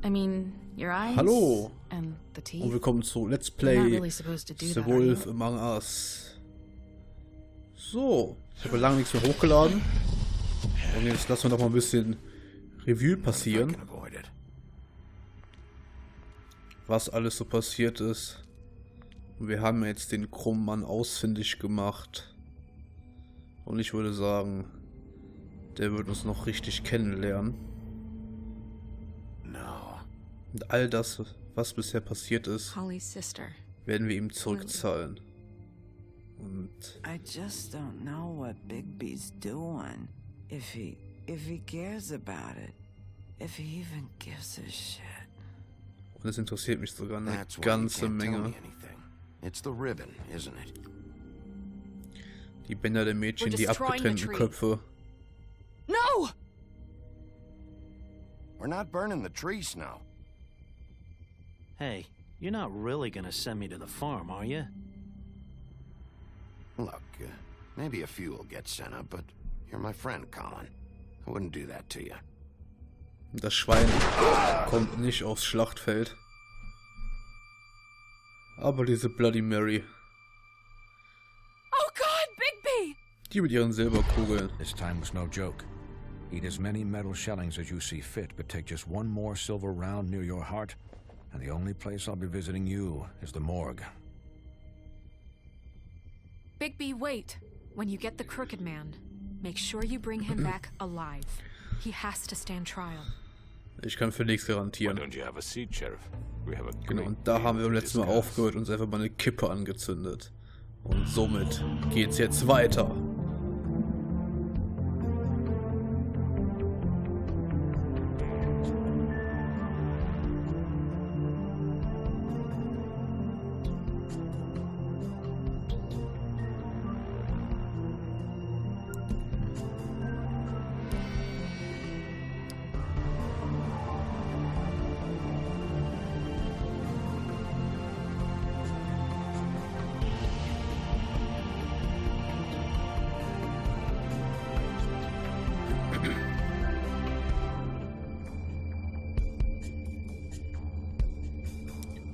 Hallo und willkommen zu Let's Play The Wolf Among Us. So, ich habe lange nichts mehr hochgeladen und jetzt lassen wir noch mal ein bisschen Revue passieren, was alles so passiert ist. Und wir haben jetzt den krummen Mann ausfindig gemacht und ich würde sagen, der wird uns noch richtig kennenlernen. Und all das, was bisher passiert ist, werden wir ihm zurückzahlen. Und I just don't know what Bigby's doing. If he cares about it. If he even gives a shit. Und es interessiert mich sogar eine ganze Menge. It's the ribbon, isn't it? Die Bänder der Mädchen, die abgetrennten Köpfe. No! We're not burning the tree, Snow. Hey, you're not really gonna send me to the farm, are you? Look, maybe a few will get sent up, but you're my friend, Colin. I wouldn't do that to you. Das Schwein kommt nicht aufs Schlachtfeld. Aber diese Bloody Mary. Oh God, Bigby! Die mit ihren Silberkugeln. This time was no joke. Eat as many metal shellings as you see fit, but take just one more silver round near your heart, and the only place I'll be visiting you is the morgue. Bigby, wait. When you get the Crooked Man, make sure you bring him back alive. He has to stand trial. Ich kann für nichts garantieren. Genau, und da haben wir beim letzten Mal aufgehört und uns einfach mal eine Kippe angezündet. Und somit geht's jetzt weiter.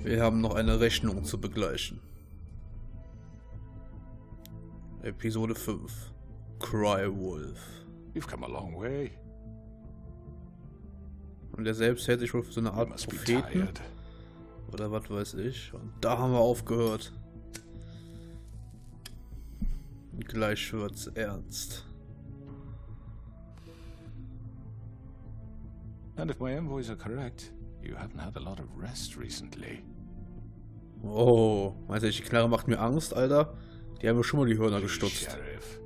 Wir haben noch eine Rechnung zu begleichen. Episode 5. Cry Wolf. You've come a long way. Und er selbst hält sich wohl für so eine Art Propheten. Oder was weiß ich. Und da haben wir aufgehört. Und gleich wird's ernst. And if my envoys are correct, you haven't had a lot of rest recently. Oh, meinst du, die Knarre macht mir Angst, Alter? Die haben mir schon mal die Hörner gestutzt. Sheriff,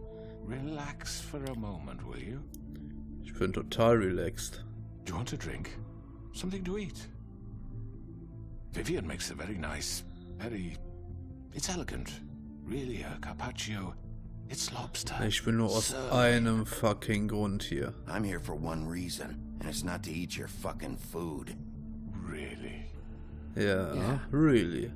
relax for a moment, will you? Ich bin total relaxed. Do you want a drink? Something to eat? Vivian makes a very nice, it's elegant. Really, a carpaccio. It's lobster. Ich bin nur aus einem fucking Grund hier. I'm here for one reason, and it's not to eat your fucking food. Really? Yeah, really.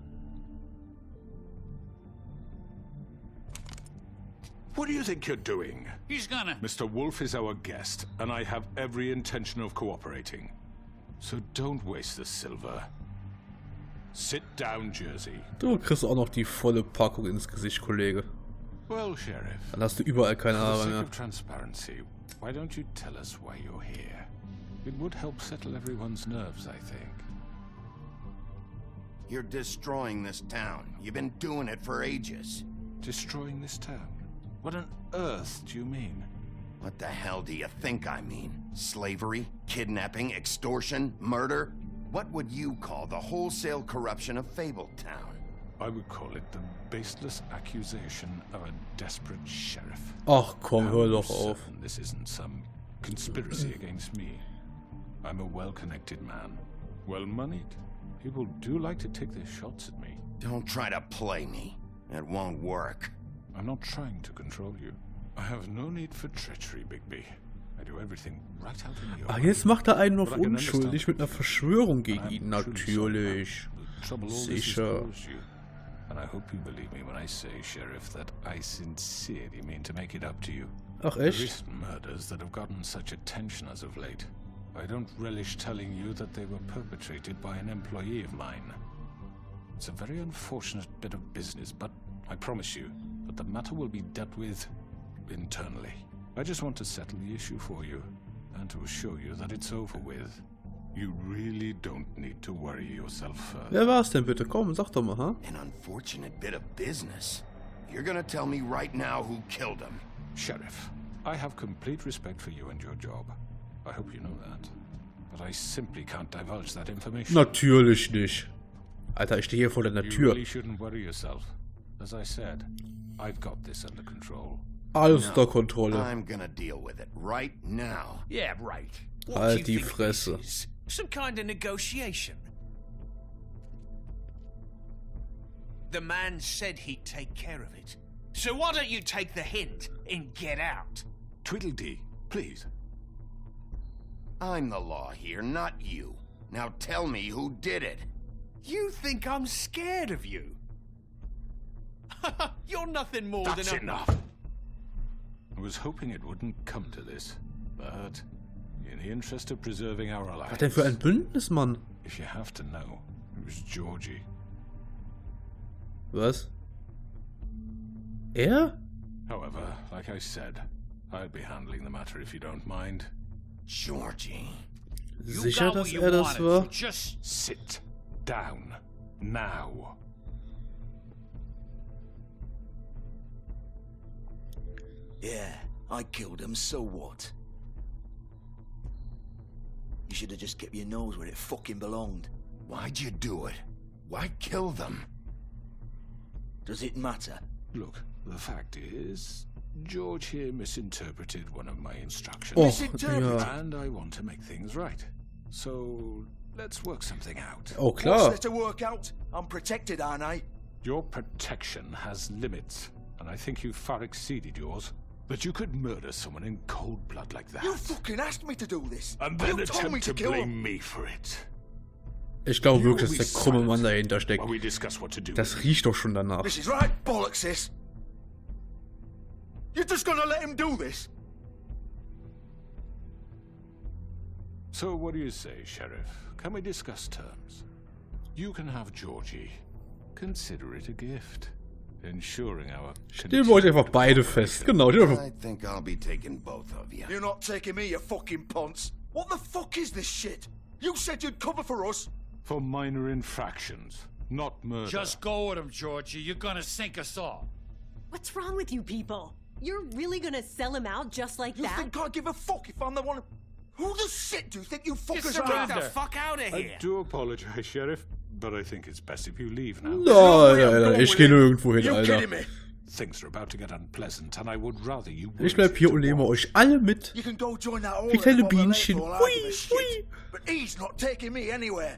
What do you think you're doing? He's gonna... Mr. Wolf is our guest, and I have every intention of cooperating. So don't waste the silver. Sit down, Jersey. Du kriegst auch noch die volle Packung ins Gesicht, Kollege. Well, Sheriff. Dann hast du überall keine Haare For the mehr. sake of transparency, why don't you tell us why you're here? It would help settle everyone's nerves, I think. You're destroying this town. You've been doing it for ages. Destroying this town? What on earth do you mean? What the hell do you think I mean? Slavery? Kidnapping? Extortion? Murder? What would you call the wholesale corruption of Fabletown? I would call it the baseless accusation of a desperate sheriff. Ach komm, hör doch auf. This isn't some conspiracy against me. I'm a well-connected man, well-moneyed. People do like to take their shots at me. Don't try to play me. It won't work. I'm not trying to control you. I have no need for treachery, Bigby. I do everything right out in the open. Ah, jetzt macht er einen auf unschuldig mit einer Verschwörung gegen ihn. Natürlich. Sicher. And I hope you believe me when I say, Sheriff, that I sincerely mean to make it up to you. Ach The echt? recent murders that have gotten such attention as of late. I don't relish telling you that they were perpetrated by an employee of mine. It's a very unfortunate bit of business, but I promise you that the matter will be dealt with internally. I just want to settle the issue for you, and to assure you that it's over with. You really don't need to worry yourself further. Wer war's denn bitte? Komm, sag doch mal, ha? An unfortunate bit of business. You're gonna tell me right now who killed him. Sheriff, I have complete respect for you and your job. I hope you know that. But I simply can't divulge that information. Natürlich nicht. Alter, ich stehe hier vor deiner You Tür. really shouldn't worry yourself. As I said, I've got this under control. Alles unter Kontrolle. I'm gonna deal with it right now. Yeah, right. What Halt do you die think Fresse. this is? Some kind of negotiation. The man said he'd take care of it. So why don't you take the hint and get out? Tweedledee, please. I'm the law here, not you. Now tell me who did it. You think I'm scared of you? You're nothing more That's than a... enough. I was hoping it wouldn't come to this, but in the interest of preserving our Was alliance, denn für ein Bündnis, Mann? if you have to know, it was Georgie. Was? Er? However, like I said, I'll be handling the matter if you don't mind. Georgie. You Sicher, got what dass you er das wanted, war? so just... Sit down. Now. Yeah, I killed him, so what? You should have just kept your nose where it fucking belonged. Why'd you do it? Why kill them? Does it matter? Look, the fact is, George here misinterpreted one of my instructions. Oh, Misinterpreted? ja. And I want to make things right. So, let's work something out. Oh, What's klar. there to work out? I'm protected, aren't I? Your protection has limits, and I think you've far exceeded yours. But you could murder someone in cold blood like that. You fucking asked me to do this. And then you told me attempt to to kill him. blame me for it. Ich glaube You wirklich, will dass be der krumme Mann silent dahinter steckt. while we discuss what to do. Das riecht doch schon danach. This is right, bollocks this. You're just gonna let him do this? So what do you say, Sheriff? Can we discuss terms? You can have Georgie. Consider it a gift. Ensuring our... Stellen wir euch einfach beide fest. Genau, die einfach. I think I'll be taking both of you. You're not taking me, you fucking ponce. What the fuck is this shit? You said you'd cover for us. For minor infractions, not murder. Just go with him, Georgie. You're gonna sink us all. What's wrong with you people? You're really gonna sell him out just like You that? think I give a fuck if I'm the one... Who the shit do you think you fuckers Just get are? the fuck out of here. I do apologize, Sheriff, but I think it's best if you leave now. Nein, Alter, ich gehe nirgendwo hin, You Alter. kidding me? Things are about to get unpleasant, and I would rather you Ich bleib hier und nehme euch alle mit. You can go join that Wie kleine order over Bienchen. there for all I Hui, give a shit. hui. But he's not taking me anywhere.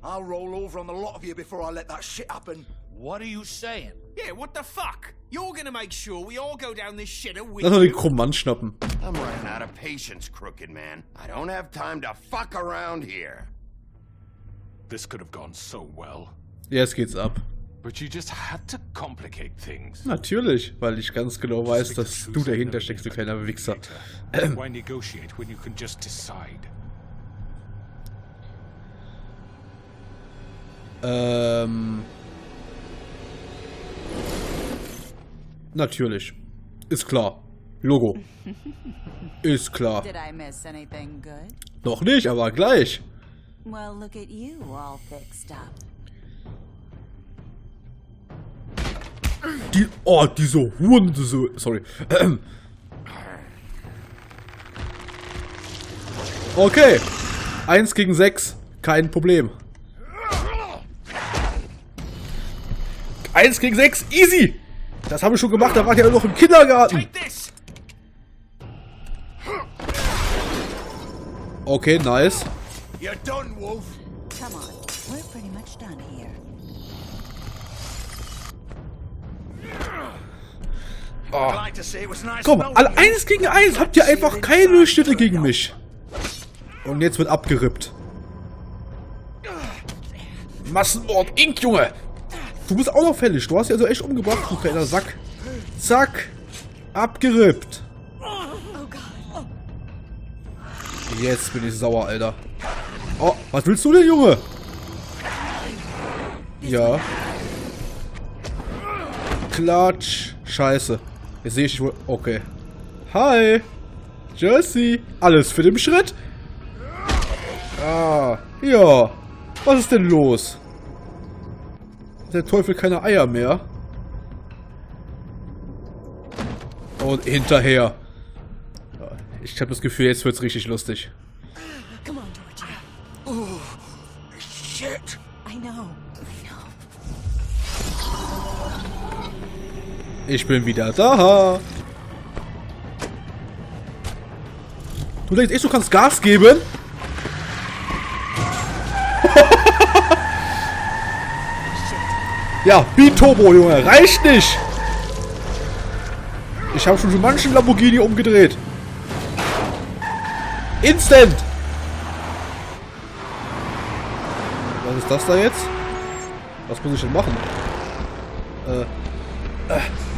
I'll roll over on the lot of you before I let that shit happen. What are you saying? Yeah, what the fuck? You're gonna make sure we all go down this shitter with Lass mal den you? krummen Mann schnappen. I'm running out of patience, crooked man. I don't have time to fuck around here. This could have gone so well, Jetzt geht's ab. but you just had to complicate things. Natürlich, weil ich ganz genau weiß, dass du dahinter steckst, du kleiner Wichser. Why negotiate when you can just decide? Natürlich. Ist klar. Logo. Ist klar. Did I miss anything good? Noch nicht, aber gleich. Well, look at you, all fixed up. Diese Hunde. Sorry. Okay. 1 gegen 6. Kein Problem. 1 gegen 6. Easy. Das habe ich schon gemacht. Da war ich ja noch im Kindergarten. Take this. Okay, nice. You're done, Wolf. Come on, we're pretty much done here. I'd like to say it was nice Komm, knowing alle you. 1 gegen 1. Habt ihr einfach keine Schritte gegen mich. Und jetzt wird abgerippt. Massenmord, Ink, Junge. Du bist auch noch fällig. Du hast ja also echt umgebracht, du kleiner Sack. Zack. Abgerippt. Jetzt bin ich sauer, Alter. Oh, was willst du denn, Junge? Ja. Klatsch. Scheiße. Jetzt sehe ich wohl... Okay. Hi. Jesse. Alles für den Schritt? Ah. Ja. Was ist denn los? Der Teufel keine Eier mehr. Und hinterher. Ich habe das Gefühl, jetzt wird's richtig lustig. Come on, Georgia. Oh, shit. I know. Ich bin wieder da. Du denkst echt, du kannst Gas geben? Ja, wie Turbo, Junge. Reicht nicht. Ich habe schon manchen Lamborghini umgedreht. Instant. Was ist das da jetzt? Was muss ich denn machen?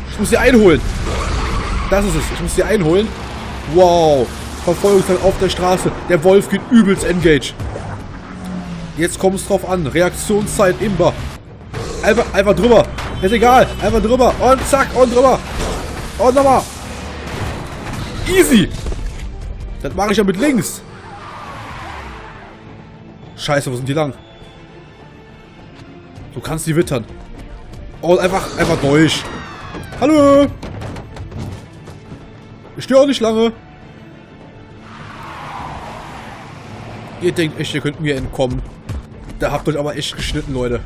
Ich muss sie einholen. Das ist es. Ich muss sie einholen. Wow. Verfolgungsjagd auf der Straße. Der Wolf geht übelst engage. Jetzt kommt es drauf an. Reaktionszeit imbar. Einfach drüber. Ist egal. Einfach drüber. Und zack. Und drüber. Und nochmal. Easy. Das mache ich ja mit links. Scheiße, wo sind die lang? Du kannst die wittern. Und einfach durch. Hallo. Ich stehe auch nicht lange. Ihr denkt echt, ihr könnt mir entkommen. Da habt ihr euch aber echt geschnitten, Leute.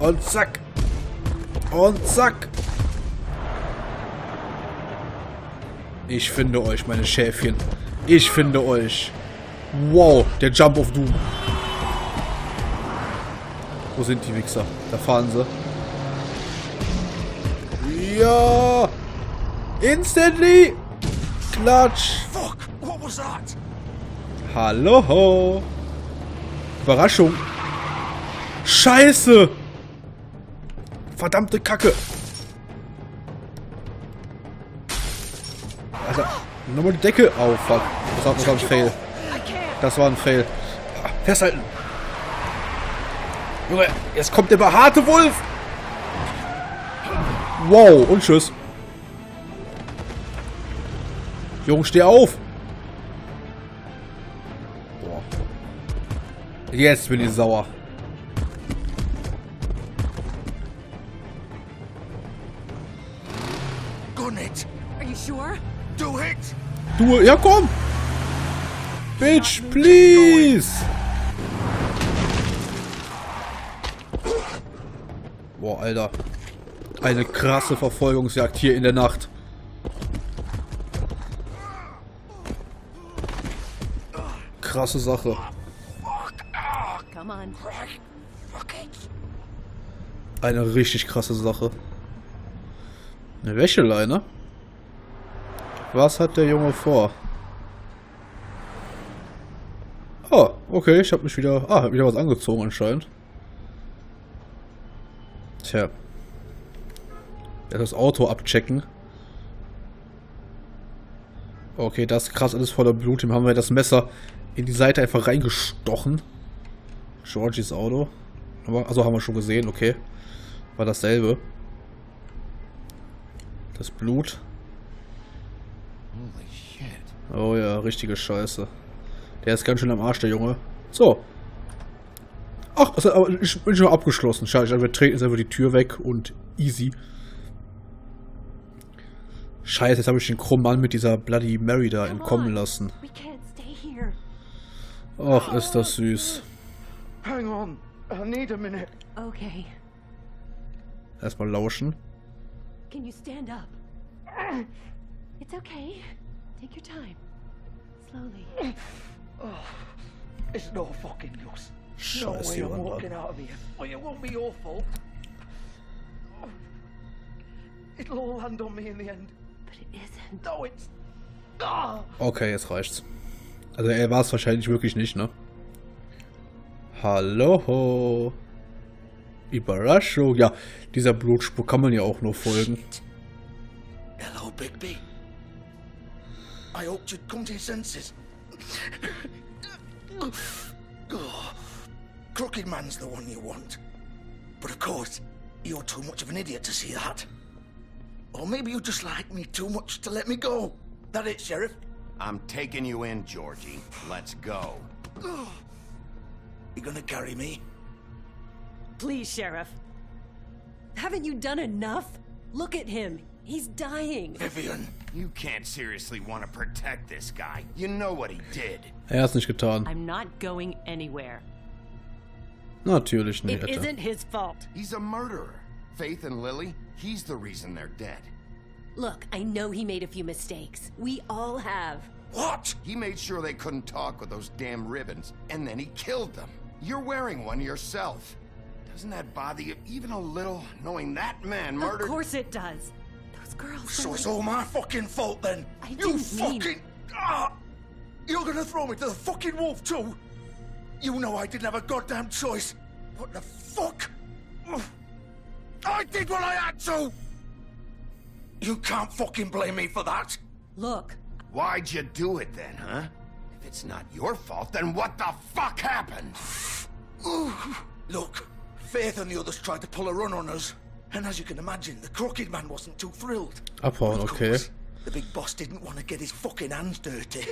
Und zack. Und zack. Ich finde euch, meine Schäfchen. Ich finde euch. Wow, der Jump of Doom. Wo sind die Wichser? Da fahren sie. Ja. Instantly. Klatsch. Fuck, what was that? Hallo. Überraschung. Scheiße. Verdammte Kacke. Alter, nochmal die Decke. Oh, fuck. Das war ein Fail. Das war ein Fail. Festhalten. Junge, jetzt kommt der behaarte Wolf. Wow, und tschüss. Junge, steh auf. Boah. Jetzt bin ich sauer. Gun it. Are you sure? Do it. Du, ja komm. Bitch, please. Boah, Alter. Eine krasse Verfolgungsjagd hier in der Nacht. Krasse Sache. Come on. Eine richtig krasse Sache. Eine Wäscheleine? Was hat der Junge vor? Oh, okay, ich habe mich wieder... hab wieder was angezogen anscheinend. Tja. Das Auto abchecken. Okay, das ist krass, alles voller Blut. Dem haben wir das Messer in die Seite einfach reingestochen. Georgies Auto. Also haben wir schon gesehen, okay. War dasselbe. Das Blut. Oh ja, richtige Scheiße. Der ist ganz schön am Arsch, der Junge. So. Ach, ich bin schon abgeschlossen. Schade, wir treten jetzt einfach die Tür weg und easy. Scheiße, jetzt habe ich den krummen Mann mit dieser Bloody Mary da entkommen lassen. Ach, ist das süß. Hang on. I need a minute. Okay. Erstmal lauschen. Can you stand up? It's okay. Take your time. Slowly. Oh, it's no fucking use. No Scheiße, way I'm Mann. walking out of here. Well, it won't be your fault. It'll all land on me in the end. But it isn't. No, it's... Ah! Okay, jetzt reicht's. Also er war es wahrscheinlich wirklich nicht, ne? Hallo. Überraschung. Ja, dieser Blutspur kann man ja auch nur folgen. Hello, Bigby. I hoped you'd come to your senses. Crooked man's the one you want. But of course, you're too much of an idiot to see that. Or maybe you just like me too much to let me go. That it, Sheriff? I'm taking you in, Georgie. Let's go. You gonna carry me? Please, Sheriff. Haven't you done enough? Look at him. He's dying. Vivian. You can't seriously want to protect this guy. You know what he did. Hat's nicht getan. I'm not going anywhere. Natürlich nicht. It isn't his fault. He's a murderer. Faith and Lily, he's the reason they're dead. Look, I know he made a few mistakes. We all have. What? He made sure they couldn't talk with those damn ribbons, and then he killed them. You're wearing one yourself. Doesn't that bother you even a little, knowing that man murdered... Of course it does. Those girls... So it's all my fucking fault then? I You didn't fucking... mean... You're gonna throw me to the fucking wolf too? You know I didn't have a goddamn choice. What the fuck? I did what I had to! You can't fucking blame me for that. Look. Why'd you do it then, huh? If it's not your fault, then what the fuck happened? Look, Faith and the others tried to pull a run on us. And as you can imagine, the crooked man wasn't too thrilled. Abhauen, okay. The big boss didn't want to get his fucking hands dirty.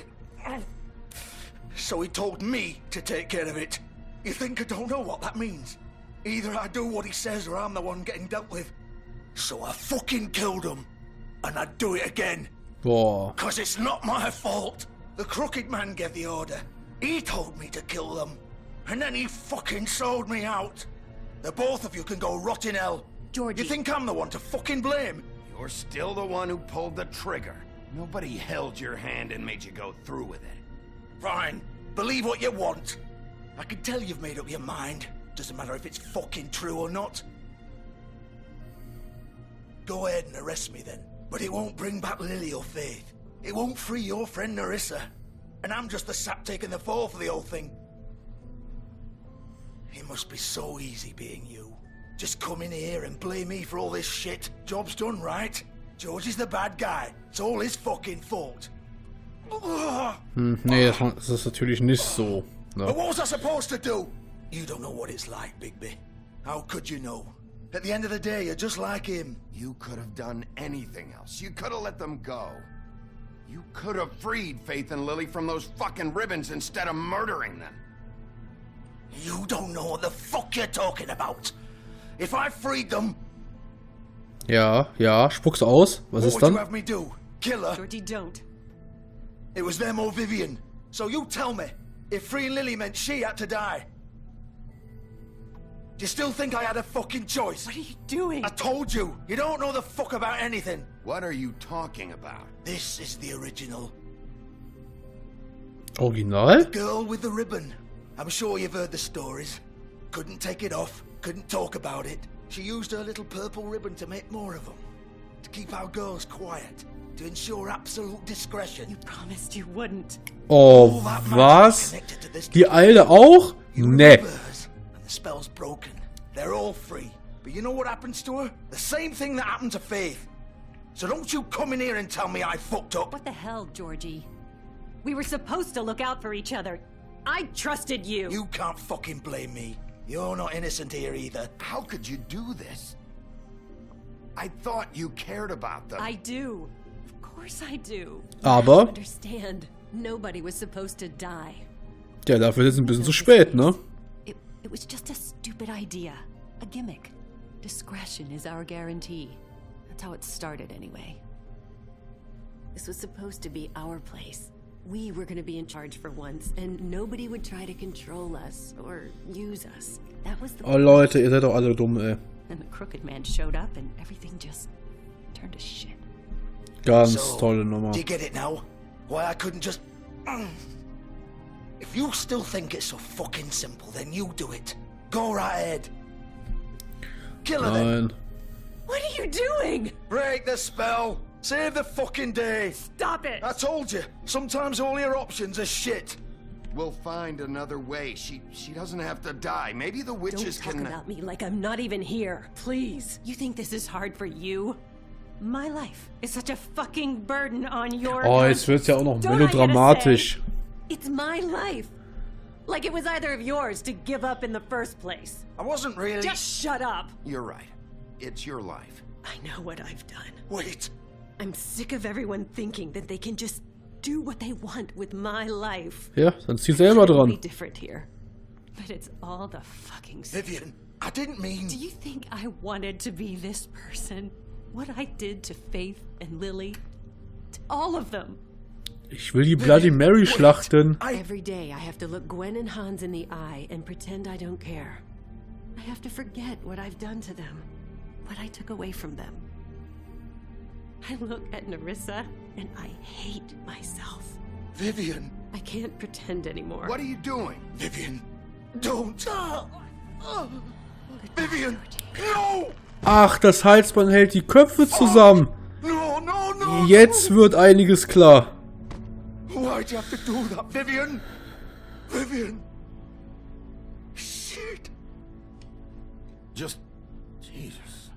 So he told me to take care of it. You think I don't know what that means? Either I do what he says or I'm the one getting dealt with. So I fucking killed him. And I'd do it again. Boah. Cause it's not my fault. The crooked man gave the order. He told me to kill them. And then he fucking sold me out. The both of you can go rot in hell. Georgie. You think I'm the one to fucking blame? You're still the one who pulled the trigger. Nobody held your hand and made you go through with it. Fine. Believe what you want. I can tell you've made up your mind. Doesn't matter if it's fucking true or not. Go ahead and arrest me then. But it won't bring back Lily or Faith. It won't free your friend Narissa. And I'm just the sap taking the fall for the whole thing. It must be so easy being you. Just come in here and blame me for all this shit. Job's done, right? George is the bad guy. It's all his fucking fault. Nee, das ist natürlich nicht so. Ne? But what was I supposed to do? You don't know what it's like, Bigby. How could you know? At the end of the day, you're just like him. You could have done anything else. You could have let them go. You could have freed Faith and Lily from those fucking ribbons instead of murdering them. You don't know what the fuck you're talking about. If I freed them... Ja, spuck's aus. Was ist What would you dann? have me do? Kill her? Georgie, don't. It was them or Vivian. So you tell me, if freeing Lily meant she had to die. Do you still think I had a fucking choice? What are you doing? I told you, you don't know the fuck about anything. What are you talking about? This is the original. Original? The girl with the ribbon. I'm sure you've heard the stories. Couldn't take it off, couldn't talk about it. She used her little purple ribbon to make more of them. To keep our girls quiet. To ensure absolute discretion. You promised you wouldn't. Oh, was? Die Alte auch? Nee. And the spell's broken. They're all free. But you know what happens to her? The same thing that happened to Faith. So don't you come in here and tell me I fucked up. What the hell, Georgie? We were supposed to look out for each other. I trusted you. You can't fucking blame me. You're not innocent here either. How could you do this? I thought you cared about them. I do. Of course I do. Aber... Understand. Nobody was supposed to die. Ja, dafür ist es ein bisschen zu spät, ne? It was just a stupid idea. A gimmick. Discretion is our guarantee. That's how it started anyway. This was supposed to be our place. We were gonna be in charge for once, and nobody would try to control us or use us. That was the Oh Leute, ihr seid doch alle dumm, ey. And the crooked man showed up and everything just turned to shit. Ganz tolle Nummer. Do you get it now? Why I couldn't just... If you still think it's so fucking simple, then you do it. Go right ahead. Kill her then. What are you doing? Break the spell. Save the fucking day. Stop it. I told you. Sometimes all your options are shit. We'll find another way. She doesn't have to die. Maybe the witches Don't talk about me like I'm not even here. Please. You think this is hard for you? My life is such a fucking burden on your... Oh, jetzt wird's ja auch noch melodramatisch. It's my life. Like it was either of yours to give up in the first place. I wasn't really... Just shut up. You're right. It's your life. I know what I've done. Wait. I'm sick of everyone thinking that they can just do what they want with my life. Ja, dann zieh selber dran. Be different here. But it's all the fucking same. Vivian, I didn't mean... Do you think I wanted to be this person? What I did to Faith and Lily? To all of them. Ich will die Bloody Mary schlachten. Every day I have to look Gwen and Hans in the eye and pretend I don't care. I have to forget what I've done to them. What I took away from them. I look at Nerissa and I hate myself. Vivian. I can't pretend anymore. What are you doing? Vivian, don't. Vivian, no! Ach, das Halsband hält die Köpfe zusammen. No, no, no. Jetzt wird einiges klar. Why'd you have to do that, Vivian? Vivian. Shit. Just... Jesus.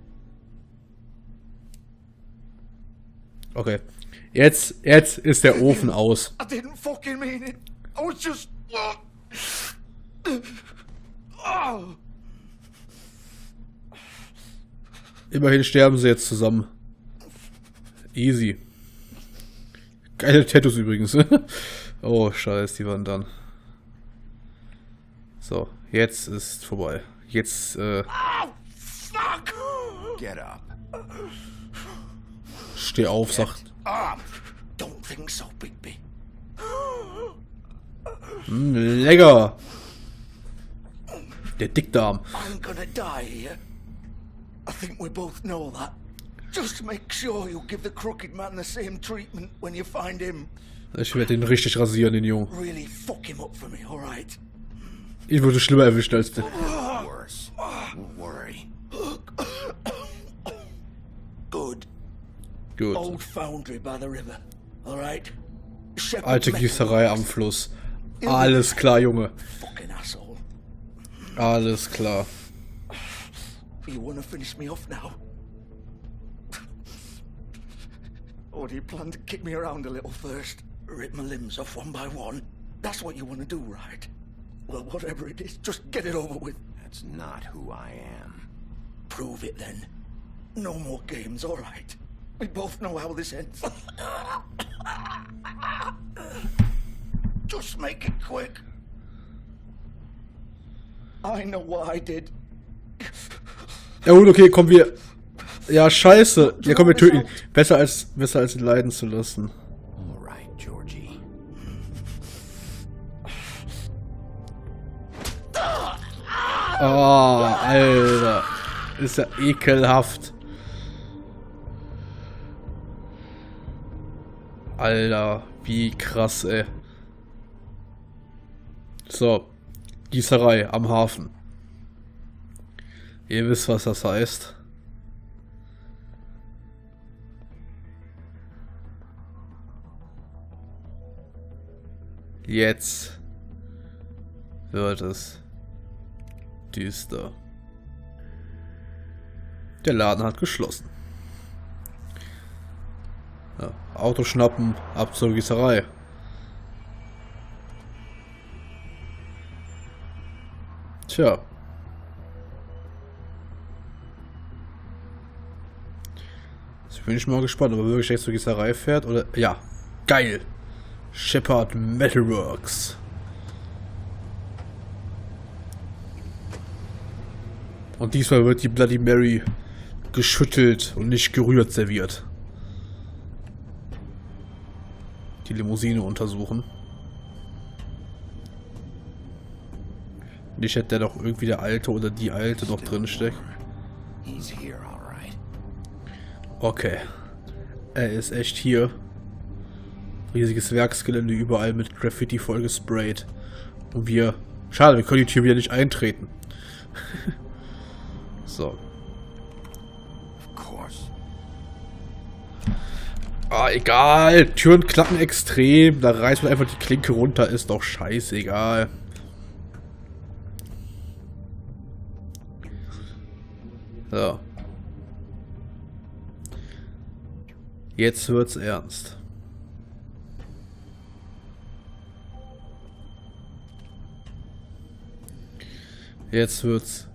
Okay. Jetzt ist der Ofen aus. I didn't fucking mean it. I was just... Immerhin sterben sie jetzt zusammen. Easy. Geile Tattoos übrigens. Oh, scheiße, die waren dann. So, jetzt ist vorbei. Jetzt, Fuck! Get up. Steh auf, sagt. Don't think so, Bigby. Lecker. Der Dickdarm. I'm gonna die here. I think we both know that. Just make sure you give the crooked man the same treatment when you find him. Ich werde den richtig rasieren, den Jungen. Really fuck him up for me, alright? Ich wurde schlimmer erwischt als der. Worse. Don't worry. Good. Gut. Old foundry by the river, alright? Alte Gießerei am Fluss. Alles klar, Junge. Fucking asshole. Alles klar. You wanna finish me off now? Or do you plan to kick me around a little first? Rip my limbs off one by one? That's what you wanna do, right? Well, whatever it is, just get it over with. That's not who I am. Prove it then. No more games, alright? We both know how this ends. Just make it quick. I know what I did. Ja gut, okay, kommen wir. Ja, scheiße. Ja, komm, wir töten ihn. Besser als ihn leiden zu lassen. Alright, Georgie. Oh, Alter. Ist ja ekelhaft. Alter, wie krass, ey. So. Gießerei am Hafen. Ihr wisst, was das heißt. Jetzt wird es düster. Der Laden hat geschlossen. Ja, Auto schnappen, ab zur Gießerei. Tja. Jetzt bin ich mal gespannt, ob er wirklich echt zur Gießerei fährt oder... Ja, geil. Shepard Metalworks. Und diesmal wird die Bloody Mary geschüttelt und nicht gerührt serviert. Die Limousine untersuchen. Nicht hätte der doch irgendwie der Alte oder die Alte noch drin steckt. Okay. Er ist echt hier. Riesiges Werksgelände, überall mit Graffiti vollgesprayt. Und wir... Schade, wir können die Tür wieder nicht eintreten. So. Ah, egal. Türen klappen extrem. Da reißt man einfach die Klinke runter. Ist doch scheißegal. So. Jetzt wird's ernst. Jetzt wird's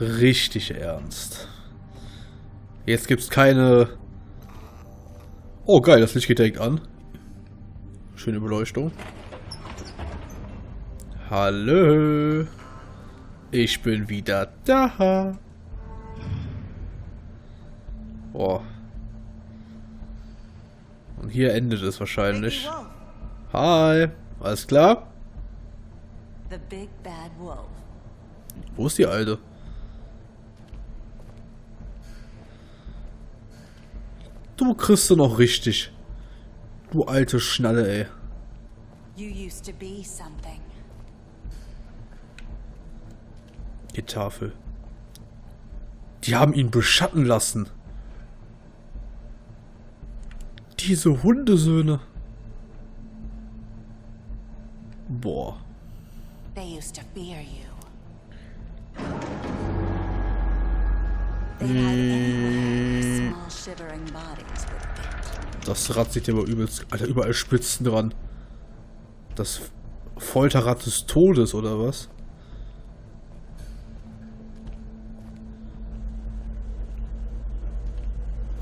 richtig ernst. Jetzt gibt's keine... Oh geil, das Licht geht direkt an. Schöne Beleuchtung. Hallo. Ich bin wieder da. Oh. Und hier endet es wahrscheinlich. Hi. Alles klar? The big bad wolf. Wo ist die Alte? Du kriegst du noch richtig. Du alte Schnalle, ey. You used to be something. Die Tafel. Die haben ihn beschatten lassen. Diese Hundesöhne. Boah. They used to fear you. Das Rad sieht ja aber übelst... Alter, überall Spitzen dran. Das Folterrad des Todes, oder was?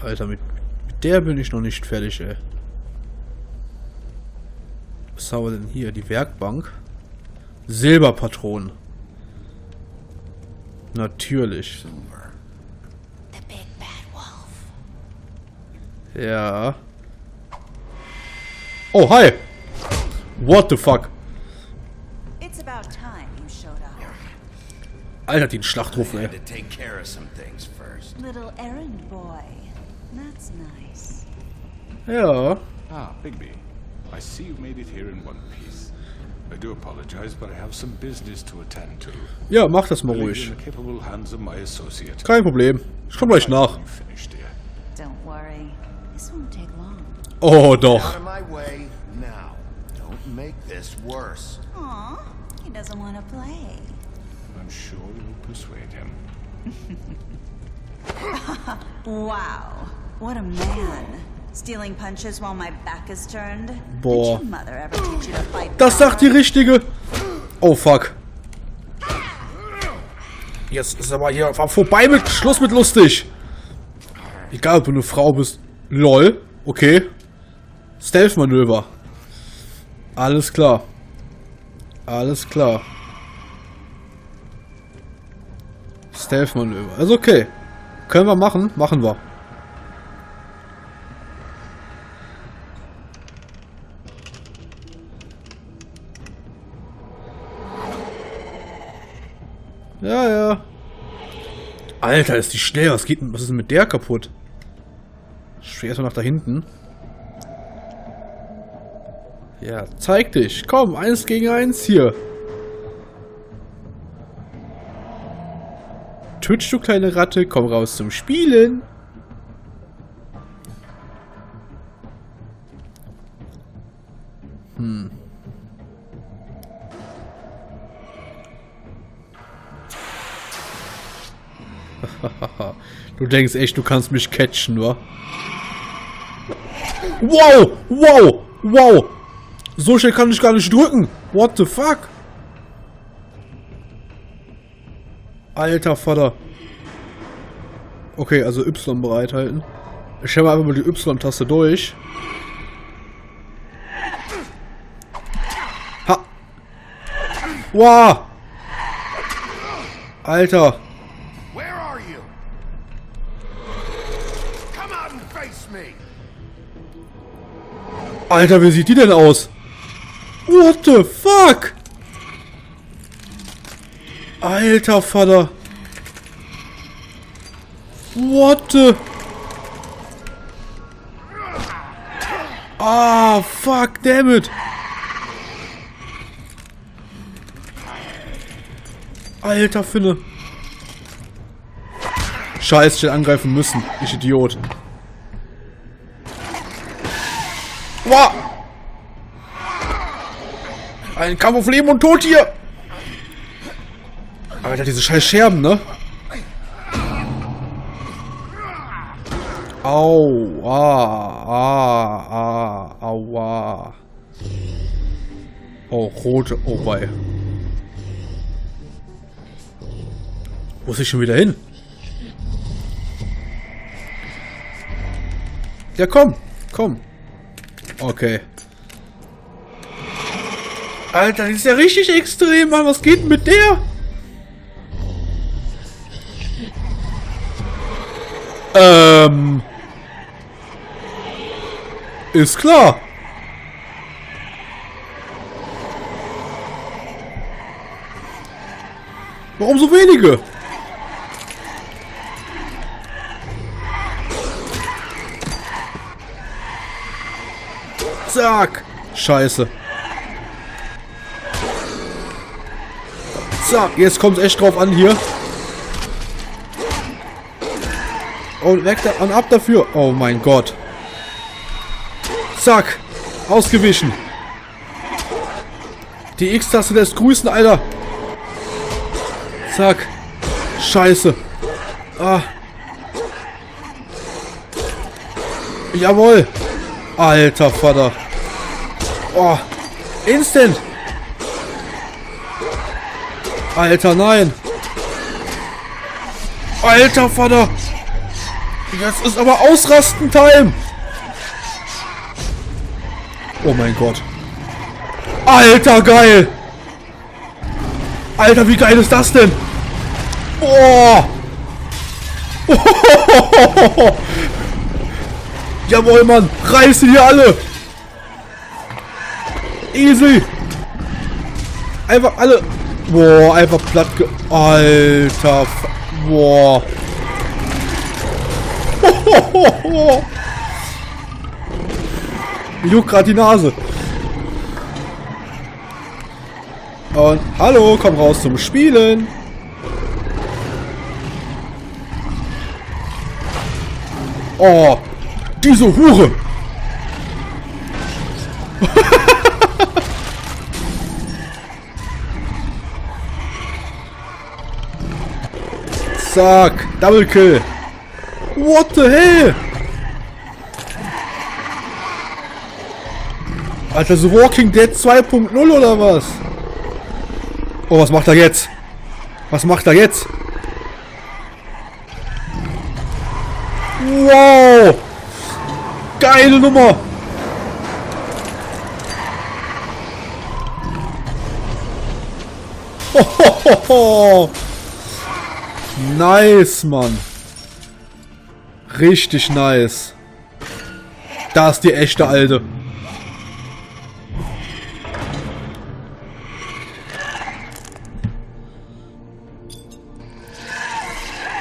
Alter, mit der bin ich noch nicht fertig, ey. Was haben wir denn hier? Die Werkbank. Silberpatronen. Natürlich. Ja. Oh, hi! What the fuck? It's about time you showed up. Alter, den Schlachtruf, ey. Little errand boy. That's nice. Ja. Ah, Bigby. I see you made it here in one piece. I do apologize, but I have some business to attend to. Ja, mach das mal ruhig. In the capable hands of my associate. Kein Problem. Ich komm gleich nach. Don't worry. This won't take long. Oh, doch. Out of my way now. Don't make this worse. Aw, he doesn't want to play. I'm sure you'll persuade him. Wow, what a man. Stealing punches while my back is turned. Boah. Did your mother ever teach you to fight? Das sagt die Richtige. Oh, fuck. Jetzt ist aber hier vorbei mit Schluss mit lustig. Egal, ob du eine Frau bist. LOL. Okay. Stealth-Manöver. Alles klar. Alles klar. Stealth-Manöver. Also okay. Können wir machen? Machen wir. Ja, ja. Alter, ist die schnell. Was ist denn mit der kaputt? Ich will erstmal nach da hinten. Ja, zeig dich. Komm, 1 gegen 1 hier. Twitch, du kleine Ratte, komm raus zum Spielen. Du denkst echt, du kannst mich catchen, wa? Wow! Wow! Wow! So schnell kann ich gar nicht drücken. What the fuck? Alter Vater. Okay, also Y bereithalten. Ich stelle mal einfach mal die Y-Taste durch. Ha! Wow! Alter! Alter, wie sieht die denn aus? What the fuck? Alter Vater. What the... Ah, fuck, damn it. Alter Finne. Scheiße, ich hätte angreifen müssen. Ich Idiot. Wow. Ein Kampf auf Leben und Tod hier. Alter, diese scheiß Scherben, ne? Aua. Aua. Oh, rote. Oh, wei. Wo ist ich schon wieder hin? Ja, komm. Komm. Okay. Alter, die ist ja richtig extrem, Mann. Was geht denn mit der? Ist klar. Warum so wenige? Zack. Scheiße. Zack. Jetzt kommt es echt drauf an hier. Und weg da und ab dafür. Oh mein Gott. Zack. Ausgewichen. Die X-Taste lässt grüßen, Alter. Zack. Scheiße. Ah. Jawohl. Alter Vater. Oh. Instant. Alter, nein. Alter Vater. Das ist aber Ausrasten-Time. Oh mein Gott. Alter, geil. Alter, wie geil ist das denn? Oh. Jawohl, Mann. Reißen hier alle. Easy. Einfach alle. Boah, einfach platt ge... Alter. Boah. Mir juckt gerade die Nase. Und hallo, komm raus zum Spielen. Oh, diese Hure. Zack, Double Kill. What the hell? Alter, so Walking Dead 2.0 oder was? Oh, was macht er jetzt? Was macht er jetzt? Wow! Geile Nummer! Hohoho. Nice, Mann. Richtig nice. Da ist die echte Alte.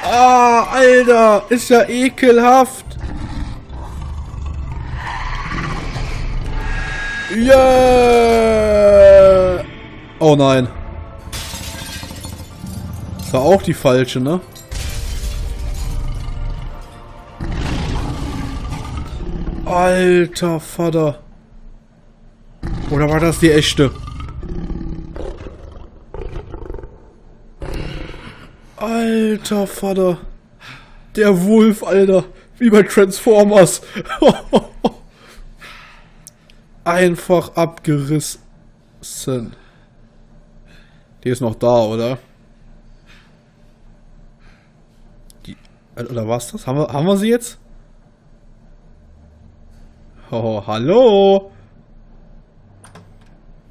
Ah, Alter, ist ja ekelhaft. Yeah. Oh nein. Das war auch die falsche, ne? Alter Vater. Oder war das die echte? Alter Vater. Der Wolf, Alter. Wie bei Transformers. Einfach abgerissen. Die ist noch da, oder? Die, oder was das? Haben wir sie jetzt? Oh, hallo.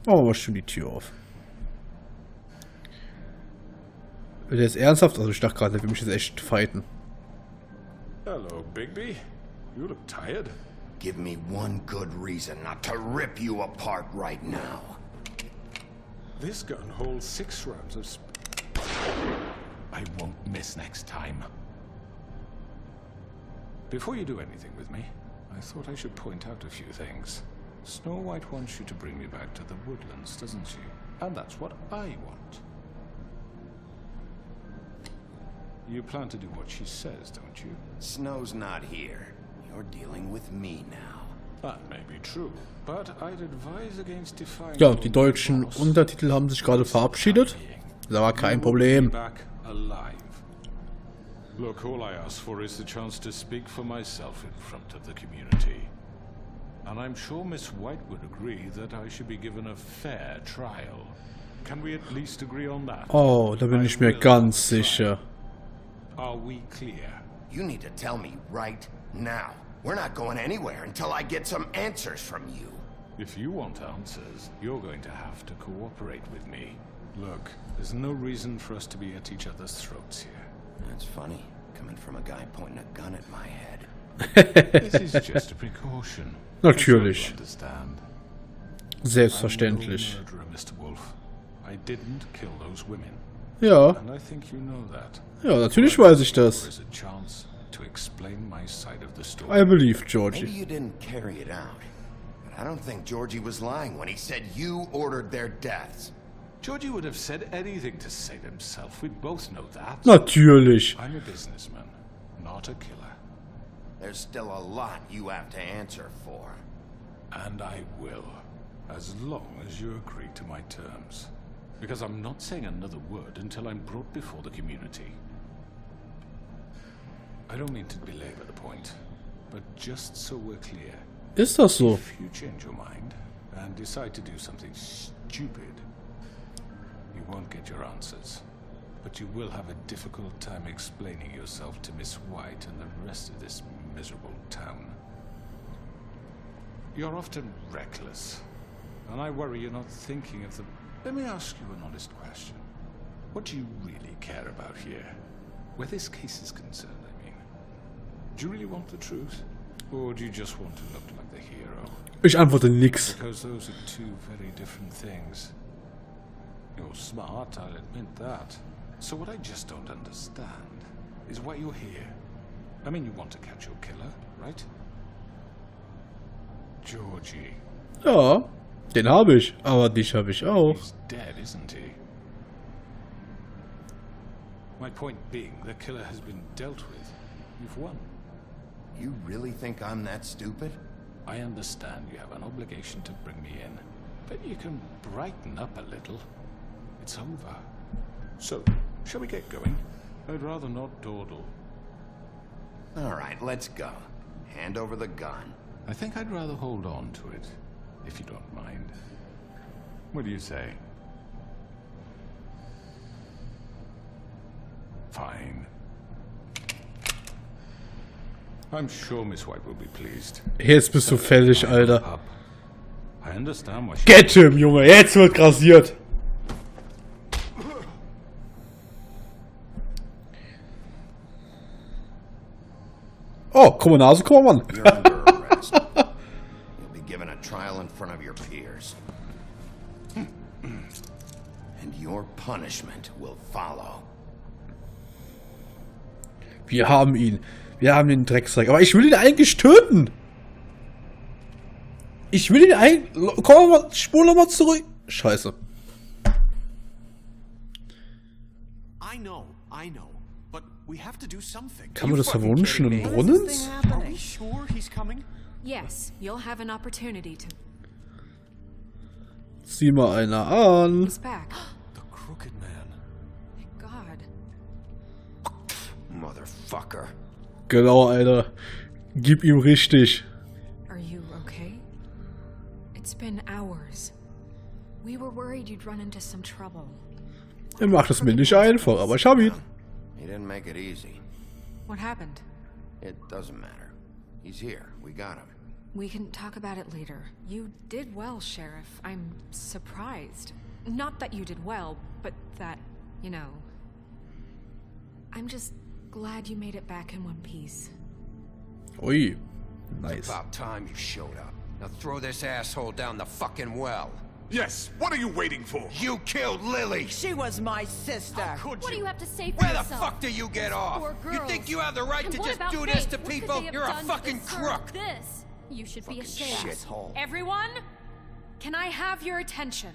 Oh, was schon die Tür auf. Will der jetzt ernsthaft? Also ich dachte gerade, der will mich jetzt echt fighten. Hello, Bigby. You look tired. Give me one good reason not to rip you apart right now. This gun holds 6 rounds of I won't miss next time. Before you do anything with me, I thought I should point out a few things. Snow White wants you to bring me back to the woodlands, doesn't she? And that's what I want. You plan to do what she says, don't you? Snow's not here. You're dealing with me now. That may be true, but I'd advise against defying. Ja, die deutschen Untertitel haben sich gerade verabschiedet. Das war kein Problem. Look, all I ask for is the chance to speak for myself in front of the community. And I'm sure Miss White would agree that I should be given a fair trial. Can we at least agree on that? Oh, da bin ich mir ganz sicher. Are we clear? You need to tell me right now. We're not going anywhere until I get some answers from you. If you want answers, you're going to have to cooperate with me. Look, there's no reason for us to be at each other's throats here. That's funny, coming from a guy pointing a gun at my head. This is just a precaution. Natürlich. Understand? Selbstverständlich. I'm no murderer, Mr. Wolf. I didn't kill those women. Ja. And I think you know that. Ja, natürlich weiß ich das. There is a chance to explain my side of the story. I believe Georgie. Maybe you didn't carry it out. But I don't think Georgie was lying when he said you ordered their deaths. Georgie would have said anything to save himself. We both know that. Natürlich. I'm a businessman, not a killer. There's still a lot you have to answer for. And I will, as long as you agree to my terms. Because I'm not saying another word until I'm brought before the community. I don't mean to belabor the point, but just so we're clear. Ist das so? If you change your mind and decide to do something stupid, you won't get your answers. But you will have a difficult time explaining yourself to Miss White and the rest of this miserable town. You're often reckless, and I worry you're not thinking of the... Let me ask you an honest question. What do you really care about here? Where this case is concerned, I mean. Do you really want the truth? Or do you just want to look like the hero? Ich antworte nix. Because those are two very different things. You're smart, I'll admit that. So what I just don't understand is why you're here. I mean, you want to catch your killer, right? Georgie. Ja, den habe ich. Aber dich habe ich auch. He's dead, isn't he? My point being, the killer has been dealt with. You've won. You really think I'm that stupid? I understand you have an obligation to bring me in, but you can brighten up a little. It's over. So, shall we get going? I'd rather not dawdle. All right, let's go. Hand over the gun. I think I'd rather hold on to it, if you don't mind. What do you say? Fine. I'm sure Miss White will be pleased. Jetzt bist du fällig, Alter. I understand why she... Get him, Junge. Jetzt wird rasiert. Oh, krumme Nase, krummer Mann. You're under arrest. You'll be given a trial in front of your peers. And your punishment will follow. Wir haben ihn. Wir haben den Drecksack. Aber ich will ihn eigentlich töten. Ich will ihn eigentlich... Komm mal, spul mal zurück. Scheiße. I know. But we have to do something. Kann man das verwunschenen Brunnens? Are we sure he's coming? Yes, you'll have an opportunity to... Sieh mal einer an. He's back. The crooked man. Thank God. Motherfucker. Genau, Alter. Gib ihm richtig. Are you okay? It's been hours. We were worried you'd run into some trouble. Er macht es mir nicht einfach, aber ich hab ihn. He didn't make it easy. What happened? It doesn't matter. He's here. We got him. We can talk about it later. You did well, Sheriff. I'm surprised. Not that you did well, but that, you know... I'm just glad you made it back in one piece. Ui. It's Nice. about time you showed up. Now throw this asshole down the fucking well. Yes, what are you waiting for? You killed Lily! She was my sister. Could What do you have to say for Where the yourself? fuck do you get off? Poor You girls. think you have the right And to what just about do this Faith? to What could people? they have You're a done to fucking deserve crook. This. You should be ashamed. Shithole. Everyone, can I have your attention?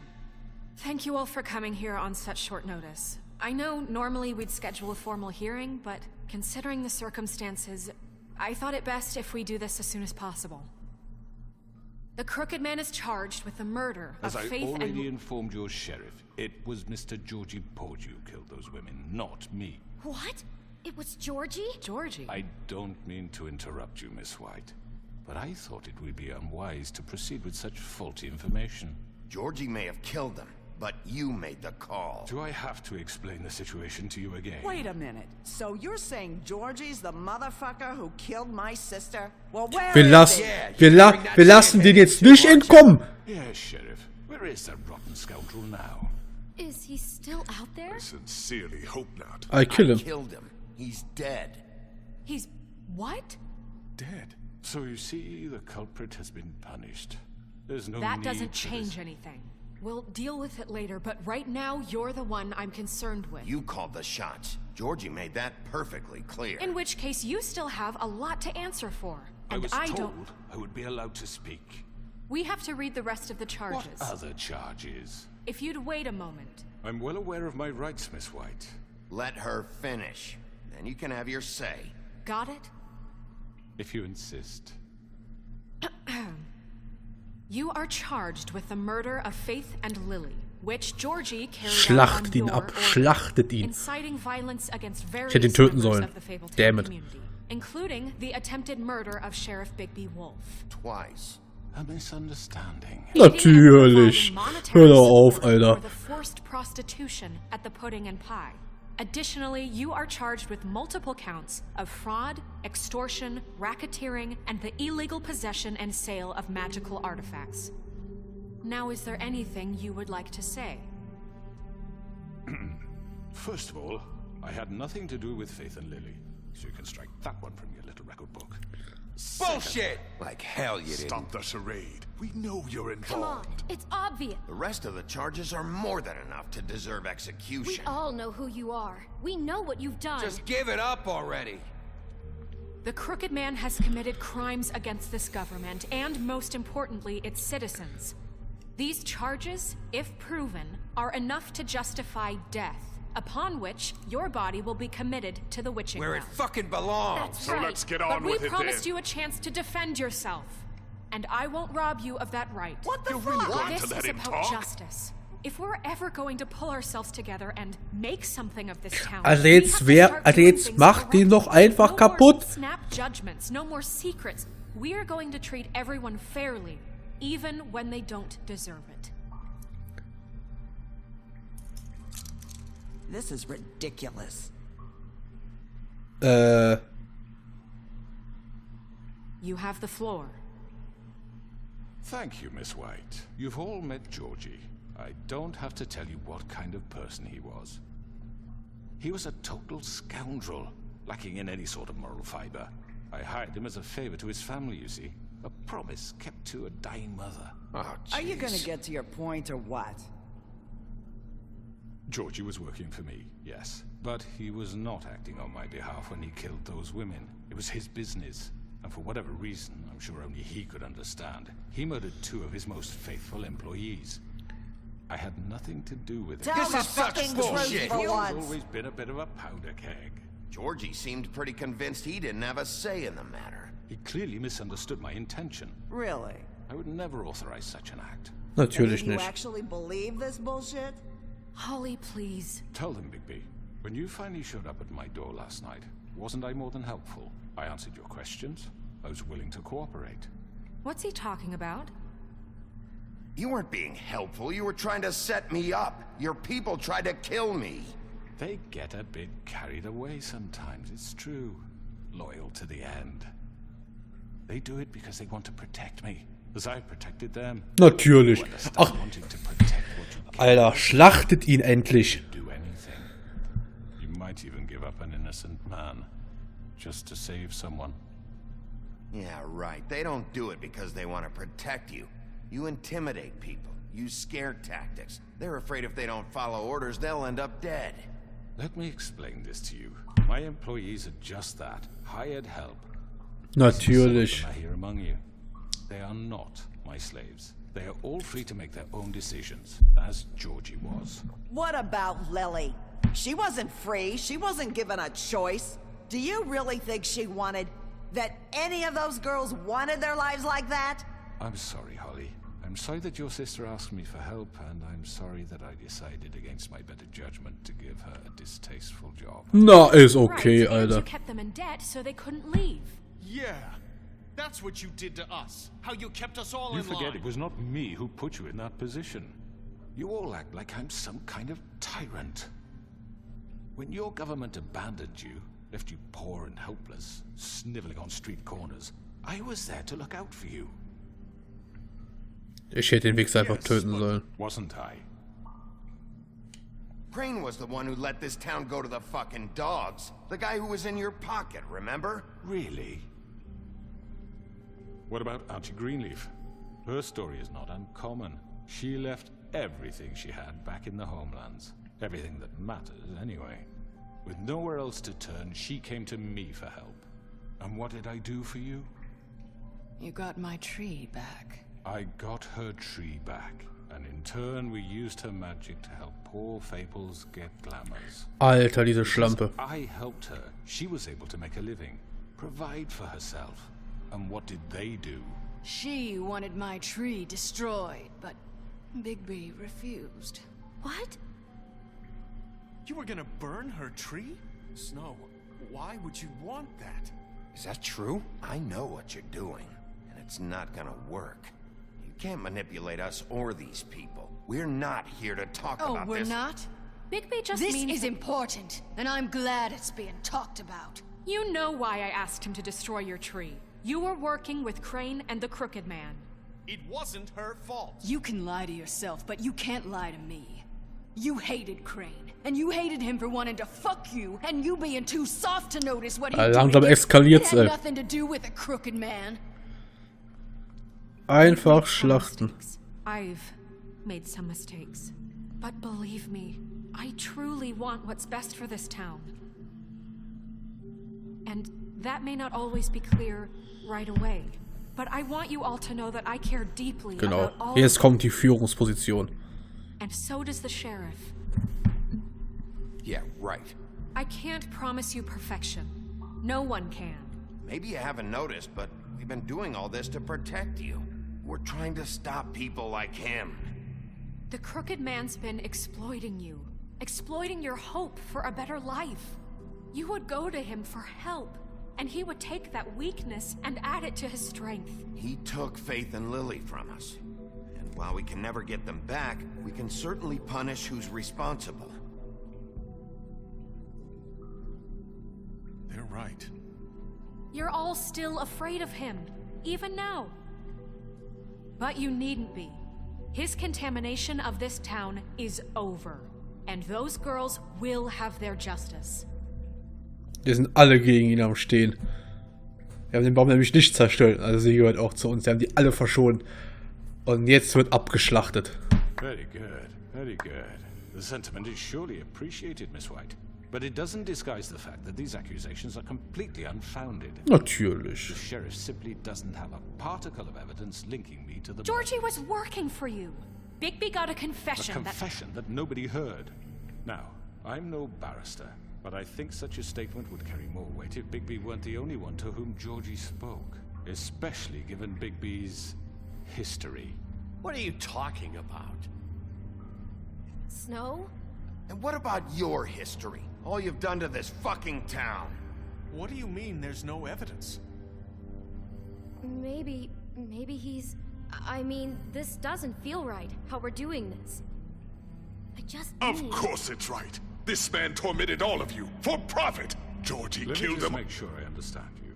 Thank you all for coming here on such short notice. I know normally we'd schedule a formal hearing, but considering the circumstances, I thought it best if we do this as soon as possible. The Crooked Man is charged with the murder As of I Faith already and... informed your sheriff, it was Mr. Georgie Porge who killed those women, not me. What? It was Georgie? Georgie? I don't mean to interrupt you, Miss White, but I thought it would be unwise to proceed with such faulty information. Georgie may have killed them, but you made the call. Do I have to explain the situation to you again? Wait a minute. So you're saying Georgie's the motherfucker who killed my sister? Well, where is it? Wir lassen den jetzt nicht entkommen. Yes, Sheriff. Where is that rotten scoundrel now? Is he still out there? I sincerely hope not. I killed him. Killed him. He's dead. He's... what? Dead. So you see, the culprit has been punished. There's no That need doesn't for change this. anything. We'll deal with it later, but right now, you're the one I'm concerned with. You called the shots. Georgie made that perfectly clear. In which case, you still have a lot to answer for. I And was I told don't... I would be allowed to speak. We have to read the rest of the charges. What other charges? If you'd wait a moment. I'm well aware of my rights, Miss White. Let her finish. Then you can have your say. Got it? If you insist. You are charged with the murder of Faith and Lily, which Georgie carried Schlachtet out ihn on your ab, order, schlachtet ihn. inciting violence against various hätte ihn töten members sollen. of the Fabletown Damn it. community, including the attempted murder of Sheriff Bigby Wolf. Twice. A misunderstanding. Natürlich. Hör doch auf, Alter. For the forced prostitution at the Pudding and Pie. Additionally, you are charged with multiple counts of fraud, extortion, racketeering, and the illegal possession and sale of magical artifacts. Now, is there anything you would like to say? First of all, I had nothing to do with Faith and Lily, so you can strike that one from your little record book. Bullshit! Like hell you didn't. Stop the charade. We know you're involved. Come on, it's obvious. The rest of the charges are more than enough to deserve execution. We all know who you are. We know what you've done. Just give it up already. The Crooked Man has committed crimes against this government and, most importantly, its citizens. These charges, if proven, are enough to justify death, upon which your body will be committed to the witching Where it well. fucking belongs. That's So right. let's get on but with we it promised then. you a chance to defend yourself, and I won't rob you of that right. What the You're really fuck? going to This let is him about talk? justice. If we're ever going to pull ourselves together and make something of this town, Also we jetzt have to wer, start also doing jetzt things macht den doch correctly. einfach No kaputt. more snap judgments, no more secrets. We are going to treat everyone fairly, even when they don't deserve it. This is ridiculous. You have the floor. Thank you, Miss White. You've all met Georgie. I don't have to tell you what kind of person he was. He was a total scoundrel, lacking in any sort of moral fiber. I hired him as a favor to his family, you see. A promise kept to a dying mother. Oh, Are you gonna jeez. get to your point or what? Georgie was working for me, yes. But he was not acting on my behalf when he killed those women. It was his business. And for whatever reason, I'm sure only he could understand, he murdered 2 of his most faithful employees. I had nothing to do with it. Tell the fucking truth for He's once. always been a bit of a powder keg. Georgie seemed pretty convinced he didn't have a say in the matter. He clearly misunderstood my intention. Really? I would never authorize such an act. Natürlich You nicht. actually believe this bullshit? Holly, please. Tell them, Bigby, when you finally showed up at my door last night, wasn't I more than helpful? I answered your questions. I was willing to cooperate. What's he talking about? You weren't being helpful. You were trying to set me up. Your people tried to kill me. They get a bit carried away sometimes, it's true. Loyal to the end. They do it because they want to protect me, as I protected them. Natürlich. You understand Ach, wanting to protect what you can. Alter, schlachtet ihn endlich. Do anything. You might even give up an innocent man, just to save someone. Yeah, right. They don't do it because they want to protect you. You intimidate people. Use scare tactics. They're afraid if they don't follow orders, they'll end up dead. Let me explain this to you. My employees are just that. Hired help. Natürlich. Some of them are here among you. They are not my slaves. They are all free to make their own decisions, as Georgie was. What about Lily? She wasn't free. She wasn't given a choice. Do you really think she wanted... that any of those girls wanted their lives like that? I'm sorry, Holly. I'm sorry that your sister asked me for help, and I'm sorry that I decided against my better judgment to give her a distasteful job. Na, ist okay, Right, and you Alter. kept them in debt so they couldn't leave. Yeah. That's what you did to us. How you kept us all You in forget line. it was not me who put you in that position. You all act like I'm some kind of tyrant. When your government abandoned you, left you poor and helpless, sniveling on street corners, I was there to look out for you. Ich hätte den Wichser einfach töten sollen. Wasn't I? Crane was the one who let this town go to the fucking dogs. The guy who was in your pocket, remember? Really? What about Auntie Greenleaf? Her story is not uncommon. She left everything she had back in the homelands. Everything that matters, anyway. With nowhere else to turn, she came to me for help. And what did I do for you? You got my tree back. I got her tree back. And in turn, we used her magic to help poor Faples get glamours. Alter, diese Schlampe. I helped her. She was able to make a living. Provide for herself. And what did they do? She wanted my tree destroyed, but Bigby refused. What? You were gonna burn her tree? Snow, why would you want that? Is that true? I know what you're doing, and it's not gonna work. You can't manipulate us or these people. We're not here to talk about this. Oh, we're not? Bigby just This means is important, and I'm glad it's being talked about. You know why I asked him to destroy your tree. You were working with Crane and the Crooked Man. It wasn't her fault. You can lie to yourself, but you can't lie to me. You hated Crane, and you hated him for wanting to fuck you, and you being too soft to notice what he did. Langsam eskaliert's, It had ey. nothing to do with the Crooked Man. Einfach schlachten. I've made some mistakes. But believe me, I truly want what's best for this town. And that may not always be clear right away. But I want you all to know that I care deeply Genau. about all. Jetzt kommt die Führungsposition. And so does the sheriff. Yeah, right. I can't promise you perfection. No one can. Maybe you haven't noticed, but we've been doing all this to protect you. We're trying to stop people like him. The Crooked Man's been exploiting you. Exploiting your hope for a better life. You would go to him for help, and he would take that weakness and add it to his strength. He took Faith and Lily from us. And while we can never get them back, we can certainly punish who's responsible. They're right. You're all still afraid of him, even now. But you needn't be. His contamination of this town is over. And those girls will have their justice. Die sind alle gegen ihn am Stehen. Wir haben den Baum nämlich nicht zerstört. Also sie gehört auch zu uns. Wir haben die alle verschont. Und jetzt wird abgeschlachtet. Very good, very good. The sentiment is surely appreciated, Miss White. But it doesn't disguise the fact that these accusations are completely unfounded. Natürlich. The sheriff simply doesn't have a particle of evidence linking me to the... Georgie was working for you. Bigby got a confession. A confession that nobody heard. Now, I'm no barrister, but I think such a statement would carry more weight if Bigby weren't the only one to whom Georgie spoke. Especially given Bigby's history. What are you talking about? Snow? And what about your history? All you've done to this fucking town. What do you mean there's no evidence? Maybe he's... I mean, this doesn't feel right, how we're doing this. I just Of course it's right. This man tormented all of you, for profit. Georgie killed Let him. me just make sure I understand you.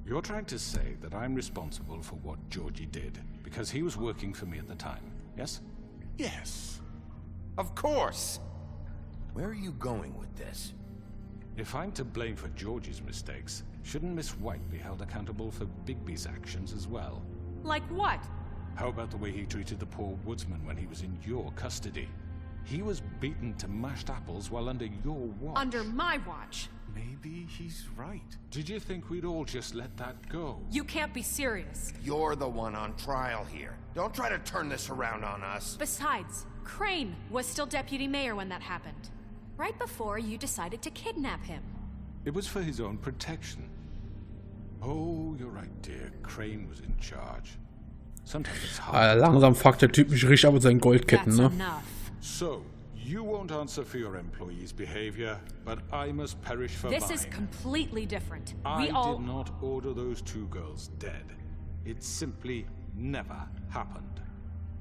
You're trying to say that I'm responsible for what Georgie did, because he was working for me at the time, yes? Yes. Of course. Where are you going with this? If I'm to blame for Georgie's mistakes, shouldn't Miss White be held accountable for Bigby's actions as well? Like what? How about the way he treated the poor woodsman when he was in your custody? He was beaten to mashed apples while under your watch. Under my watch. Maybe he's right. Did you think we'd all just let that go? You can't be serious. You're the one on trial here. Don't try to turn this around on us. Besides, Crane was still deputy mayor when that happened. Right before you decided to kidnap him. It was for his own protection. Oh, you're right, dear. Crane was in charge. Sometimes it's hard. Langsam fuckt der Typ mich richtig ab mit seinen Goldketten, ne? So, you won't answer for your employees' behavior, but I must perish for This mine. is completely different. I did not order those two girls dead. It simply never happened.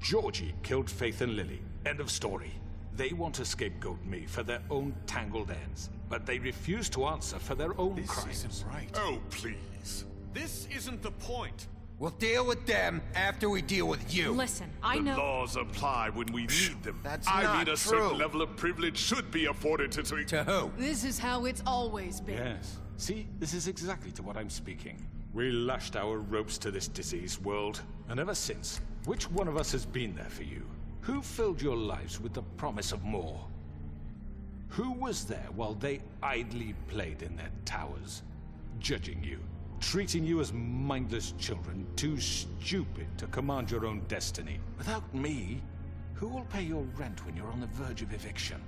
Georgie killed Faith and Lily. End of story. They want to scapegoat me for their own tangled ends, but they refuse to answer for their own crimes. This isn't right. Oh, please. This isn't the point. We'll deal with them after we deal with you. Listen, I know. The laws apply when we need them. That's I not mean, a true. certain level of privilege should be afforded to... To who? This is how it's always been. Yes. See, this is exactly to what I'm speaking. We lashed our ropes to this diseased world, and ever since, which one of us has been there for you? Who filled your lives with the promise of more? Who was there while they idly played in their towers, judging you, treating you as mindless children, too stupid to command your own destiny? Without me, who will pay your rent when you're on the verge of eviction?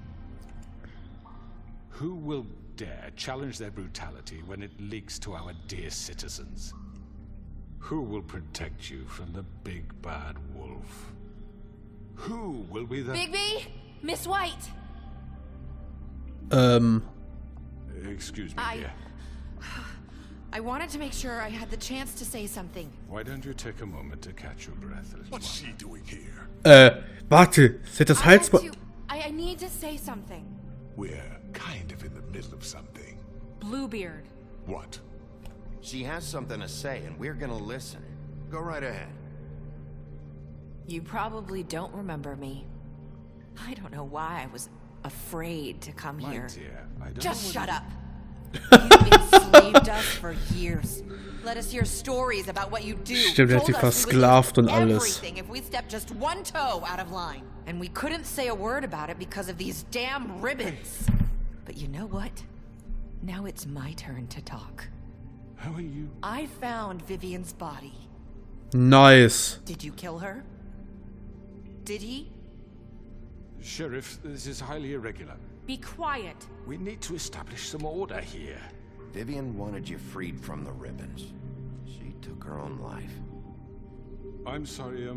Who will dare challenge their brutality when it leaks to our dear citizens? Who will protect you from the big bad wolf? Who will be the... Bigby? Miss White! Excuse me, dear. I wanted to make sure I had the chance to say something. Why don't you take a moment to catch your breath, little What's she doing here? Warte. Sind das Halsband? I need to say something. We're kind of in the middle of something. Bluebeard. What? She has something to say, and we're gonna listen. Go right ahead. You probably don't remember me. I don't know why I was afraid to come My here. dear, I don't Just know shut what up. You've enslaved us for years. Let us hear stories about what you do. Stimmt, er hat sie versklavt und alles. Everything if we stepped just one toe out of line. And we couldn't say a word about it because of these damn ribbons. But you know what? Now it's my turn to talk. How are you? I found Vivian's body. Nice. Did you kill her? Did he? Sheriff, this is highly irregular. Be quiet. We need to establish some order here. Vivian wanted you freed from the ribbons. She took her own life. I'm sorry,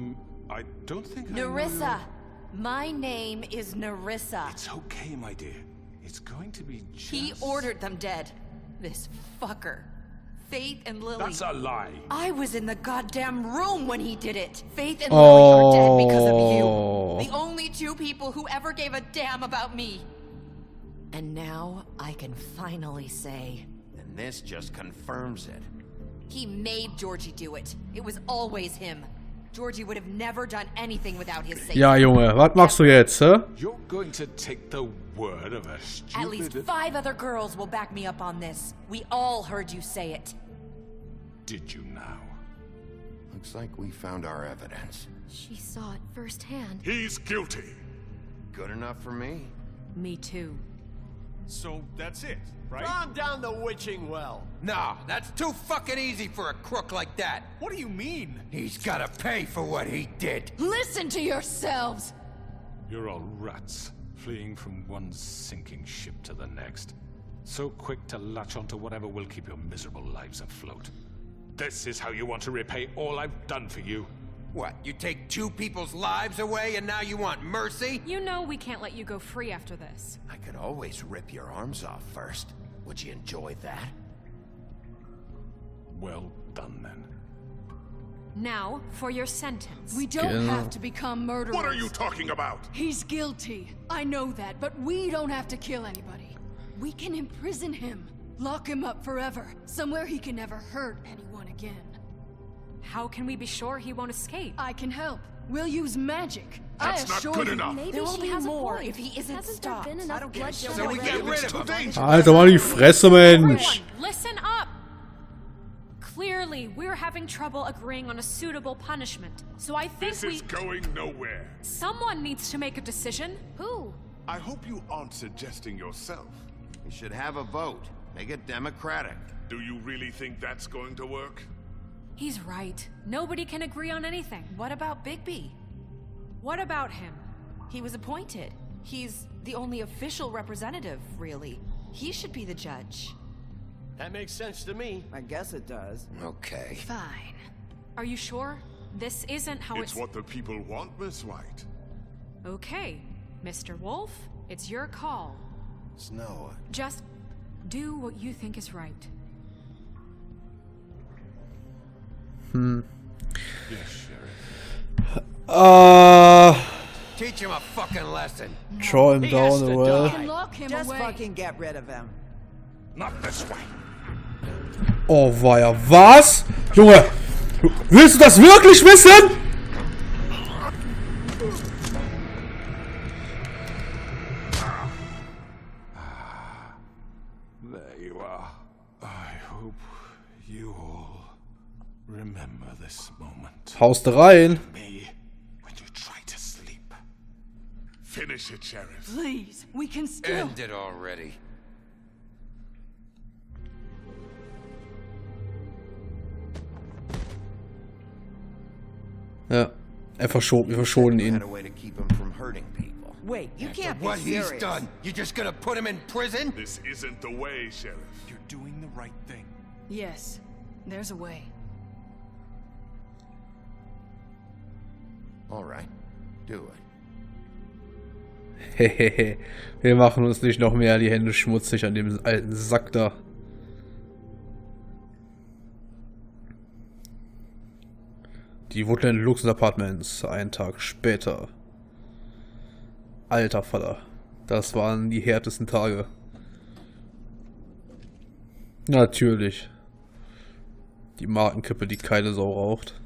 I don't think Nerissa! My name is Nerissa. It's okay, my dear. It's going to be just... He ordered them dead. This fucker. Faith and Lily. That's a lie. I was in the goddamn room when he did it. Faith and Lily are dead because of you. The only two people who ever gave a damn about me. And now I can finally say... And this just confirms it. He made Georgie do it. It was always him. Georgie would have never done anything without his safety. Ja, Junge, was machst du jetzt, hä? You're going to take the word of a stupid... At least 5 other girls will back me up on this. We all heard you say it. Did you now? Looks like we found our evidence. She saw it firsthand. He's guilty. Good enough for me. Me too. So that's it, right? Calm down the witching well. Nah, that's too fucking easy for a crook like that. What do you mean? He's gotta pay for what he did. Listen to yourselves! You're all rats, fleeing from one sinking ship to the next. So quick to latch onto whatever will keep your miserable lives afloat. This is how you want to repay all I've done for you? What, you take 2 people's lives away and now you want mercy? You know we can't let you go free after this. I could always rip your arms off first. Would you enjoy that? Well done, then. Now, for your sentence. We don't have to become murderers. What are you talking about? He's guilty. I know that, but we don't have to kill anybody. We can imprison him. Lock him up forever. Somewhere he can never hurt anyone again. How can we be sure he won't escape? I can help. We'll use magic. That's not good enough. Maybe There will she be has more a point. if he isn't Hasn't stopped. there been enough bloodshed So we get already? rid of him. Alter, mal die Fresse, Mensch. Listen up! Clearly, we're having trouble agreeing on a suitable punishment. So I think This is going nowhere. Someone needs to make a decision. Who? I hope you aren't suggesting yourself. We should have a vote. Make it democratic. Do you really think that's going to work? He's right. Nobody can agree on anything. What about Bigby? What about him? He was appointed. He's the only official representative, really. He should be the judge. That makes sense to me. I guess it does. Okay. Fine. Are you sure? This isn't how It's what the people want, Miss White. Okay. Mr. Wolf, it's your call. Snow. Just do what you think is right. Yes, Sheriff. Teach him a fucking lesson. Throw him down the well. Just fucking get rid of him. Not this way. Oh weia, was? Junge, willst du das wirklich wissen? There you are. I hope you all remember this moment. Haust rein. Me when you try to sleep. Finish it, Sheriff. Please, we can still... End it already. Ja, wir verschonen ihn. Wait, you can't be What serious. he's done, you're just gonna put him in prison? This isn't the way, Sheriff. You're doing the right thing. Yes, there's a way. All right, do it. Hehehe, wir machen uns nicht noch mehr die Hände schmutzig an dem alten Sack da. Die Woodland Luxus Apartments, einen Tag später. Alter Vater, das waren die härtesten Tage. Natürlich. Die Markenkippe, die keine Sau raucht.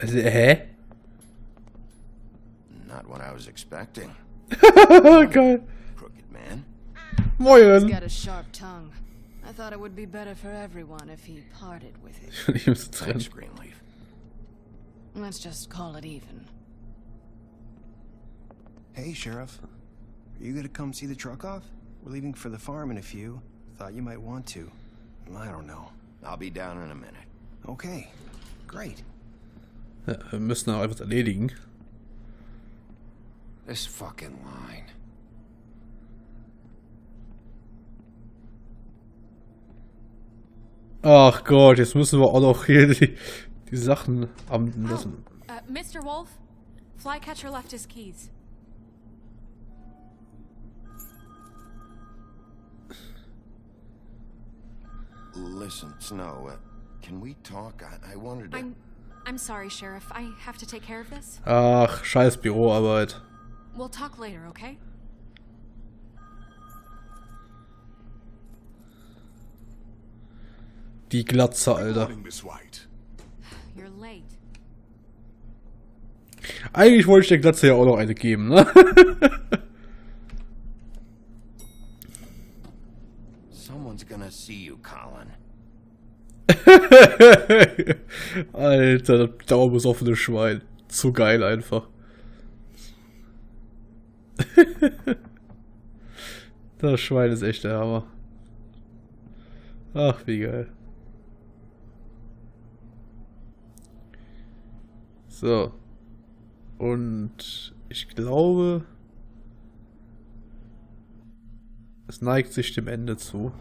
Hä? Not what I was expecting. Geil. Crooked man. Moin. He's got a sharp tongue. I thought it would be better for everyone if he parted with it. Thanks, Greenleaf. Let's just call it even. Hey, Sheriff. Are you gonna come see the truck off? We're leaving for the farm in a few. Thought you might want to. I don't know. I'll be down in a minute. Okay. Great. Ja, wir müssen auch etwas erledigen. This fucking line. Ach Gott, jetzt müssen wir auch noch hier die Sachen amten lassen. Mr. Wolf, Flycatcher left his keys. Listen, Snow, can we talk? I wanted to... I'm sorry, Sheriff. I have to take care of this. Ach, scheiß Büroarbeit. We'll talk later, okay? Die Glatze, Alter. You're late. Eigentlich wollte ich der Glatze ja auch noch eine geben, ne? Someone's gonna see you, Colin. Alter, das dauerbesoffene Schwein. Zu geil einfach. Das Schwein ist echt der Hammer. Ach, wie geil. So. Und ich glaube, es neigt sich dem Ende zu.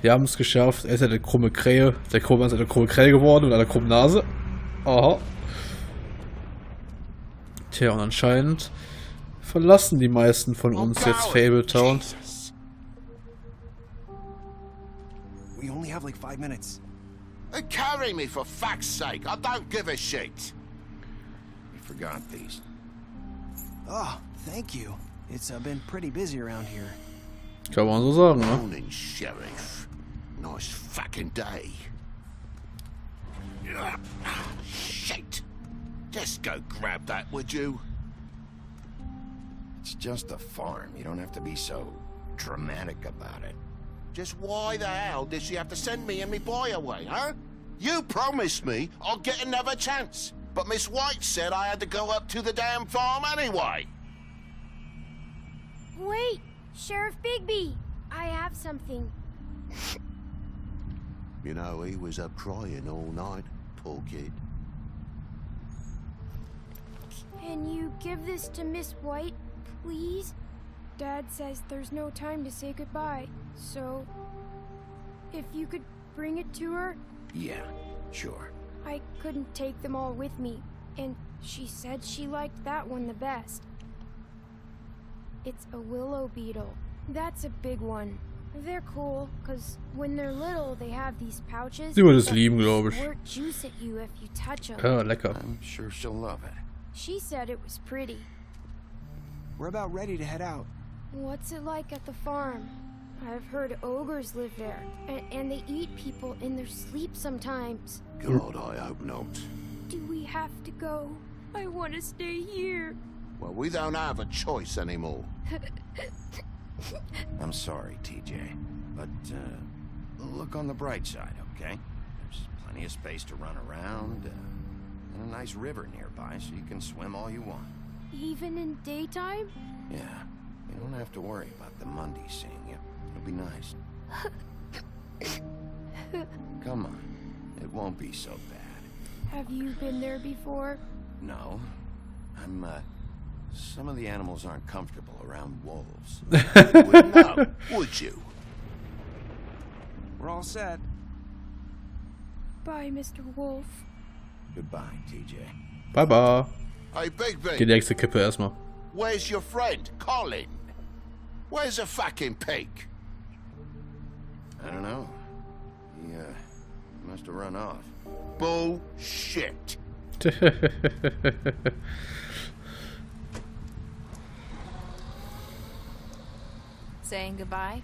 Wir haben es geschafft. Er ist ja eine krumme Krähe. Der krumme Mann ist eine krumme Krähe geworden und eine krumme Nase. Aha. Tja, und anscheinend verlassen die meisten von uns jetzt Fabletown. We only have like 5 minutes. Carry me for fuck's sake. I don't give a shit. You forgot these. Oh, thank you. It's been pretty busy around here. Kann man so sagen, ne? Morning, Sheriff. Nice fucking day. Shit. Just go grab that, would you? It's just a farm. You don't have to be so dramatic about it. Just why the hell did she have to send me and me boy away, huh? You promised me I'll get another chance. But Miss White said I had to go up to the damn farm anyway. Wait, Sheriff Bigby. I have something. You know, he was up crying all night, poor kid. Can you give this to Miss White, please? Dad says there's no time to say goodbye, so if you could bring it to her? Yeah, sure. I couldn't take them all with me, and she said she liked that one the best. It's a willow beetle. That's a big one. They're cool, because when they're little, they have these pouches. Sie würde es lieben, glaube ich. Squirt juice at you if you touch them. Ja, lecker. I'm sure she'll love it. She said it was pretty. We're about ready to head out. What's it like at the farm? I've heard ogres live there, and they eat people in their sleep sometimes. God, I hope not. Do we have to go? I want to stay here. Well, we don't have a choice anymore. I'm sorry, TJ, but look on the bright side, okay? There's plenty of space to run around, and a nice river nearby, so you can swim all you want. Even in daytime? Yeah, you don't have to worry about the Mondays seeing you. It'll be nice. Come on, it won't be so bad. Have you been there before? No, some of the animals aren't comfortable around wolves. You wouldn't know, would you? We're all set. Bye, Mr. Wolf. Goodbye, TJ. Bye bye. Hey, Bigby. Die nächste Kippe erstmal. Where's your friend, Colin? Where's the fucking pig? I don't know. He must have run off. Bullshit. Saying goodbye?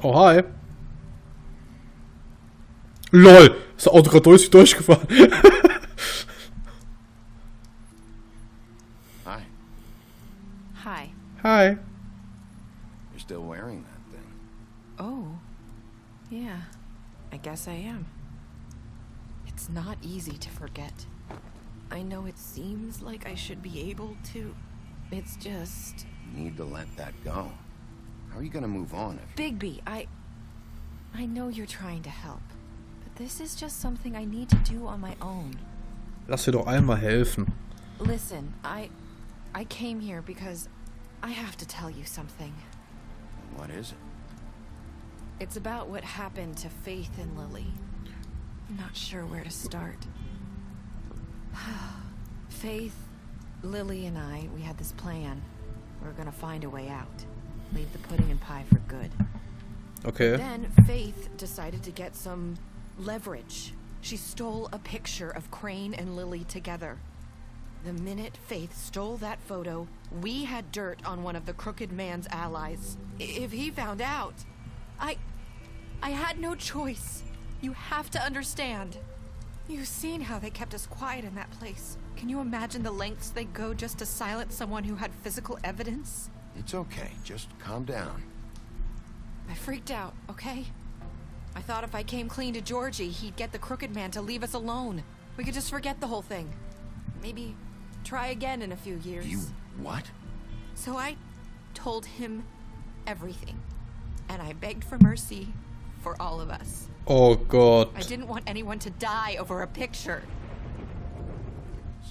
Oh, hi. LOL, ist das Auto gerade durchgefahren. Hi. Hi. Hi. You're still wearing that thing. Oh. Yeah. I guess I am. It's not easy to forget. I know it seems like I should be able to. It's just... You need to let that go. How are you gonna move on if... Bigby, I know you're trying to help. But this is just something I need to do on my own. Lass dir doch einmal helfen. Listen, I came here because I have to tell you something. What is it? It's about what happened to Faith and Lily. I'm not sure where to start. Faith, Lily, and we had this plan. We were gonna find a way out. Leave the pudding and pie for good. Okay. Then Faith decided to get some leverage. She stole a picture of Crane and Lily together. The minute Faith stole that photo, we had dirt on one of the Crooked Man's allies. If he found out, I had no choice. You have to understand. You've seen how they kept us quiet in that place. Can you imagine the lengths they go just to silence someone who had physical evidence? It's okay. Just calm down. I freaked out, okay? I thought if I came clean to Georgie, he'd get the Crooked Man to leave us alone. We could just forget the whole thing. Maybe try again in a few years. You what? So I told him everything. And I begged for mercy for all of us. Oh God. I didn't want anyone to die over a picture.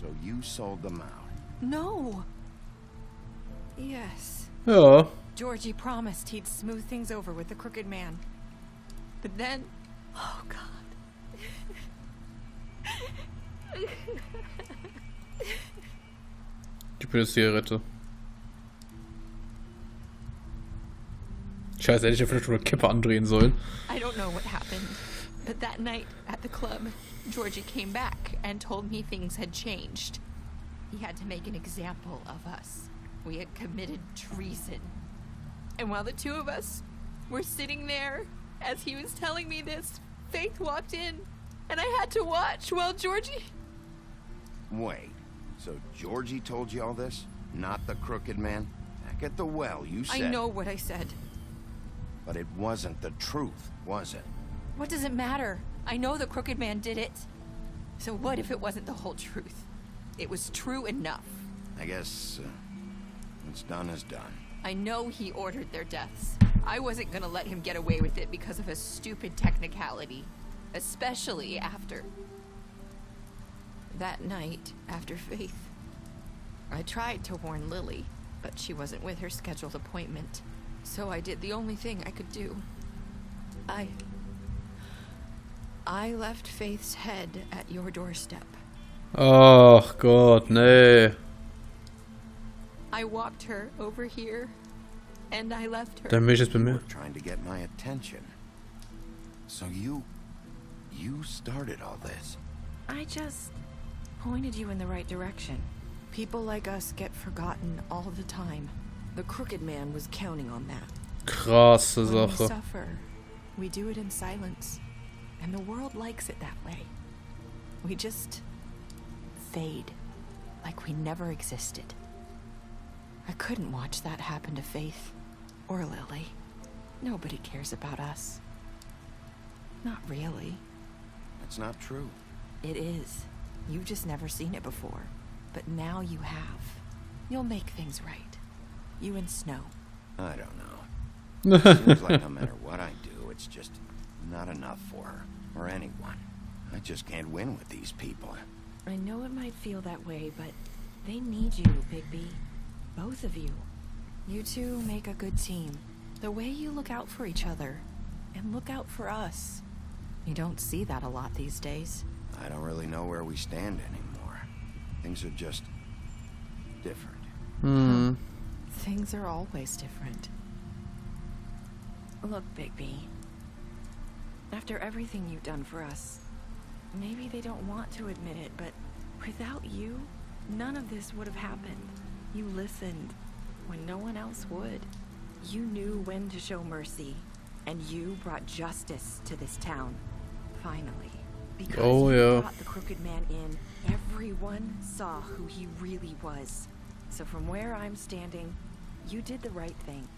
So you sold them out? No. Yes. Ja. Georgie promised he'd smooth things over with the Crooked Man. But then... Oh, God. Gib mir eine Zigarette. Scheiße, hätte ich ja vielleicht schon eine Kippe andrehen sollen. I don't know what happened, but that night at the club, Georgie came back and told me things had changed. He had to make an example of us. We had committed treason. And while the two of us were sitting there, as he was telling me this, Faith walked in, and I had to watch while Georgie... Wait, so Georgie told you all this? Not the Crooked Man? Back at the well, you said... I know what I said. But it wasn't the truth, was it? What does it matter? I know the Crooked Man did it. So what if it wasn't the whole truth? It was true enough. I guess what's done is done. I know he ordered their deaths. I wasn't gonna let him get away with it because of a stupid technicality. Especially after... that night, after Faith. I tried to warn Lily, but she wasn't with her scheduled appointment. So I did the only thing I could do. I left Faith's head at your doorstep. Oh Gott, nee. I walked her over here And I left her. Dann bin ich jetzt bei mir. Trying to get my attention. So you started all this. I just pointed you in the right direction. People like us get forgotten all the time. The Crooked Man was counting on that. Krasse When we Sache. suffer, we do it in silence. And the world likes it that way. We just fade. Like we never existed. I couldn't watch that happen to Faith. Or Lily. Nobody cares about us. Not really. It's not true. It is. You've just never seen it before. But now you have. You'll make things right. You and Snow. I don't know. It seems like no matter what I do, it's just not enough for her. Or anyone. I just can't win with these people. I know it might feel that way, but they need you, Bigby. Both of you. You two make a good team. The way you look out for each other. And look out for us. You don't see that a lot these days. I don't really know where we stand anymore. Things are just different. Things are always different. Look, Bigby. After everything you've done for us, maybe they don't want to admit it, but without you, none of this would have happened. You listened when no one else would. You knew when to show mercy, and you brought justice to this town. Finally. Because you brought the Crooked Man in, everyone saw who he really was. So from where I'm standing, you did the right thing.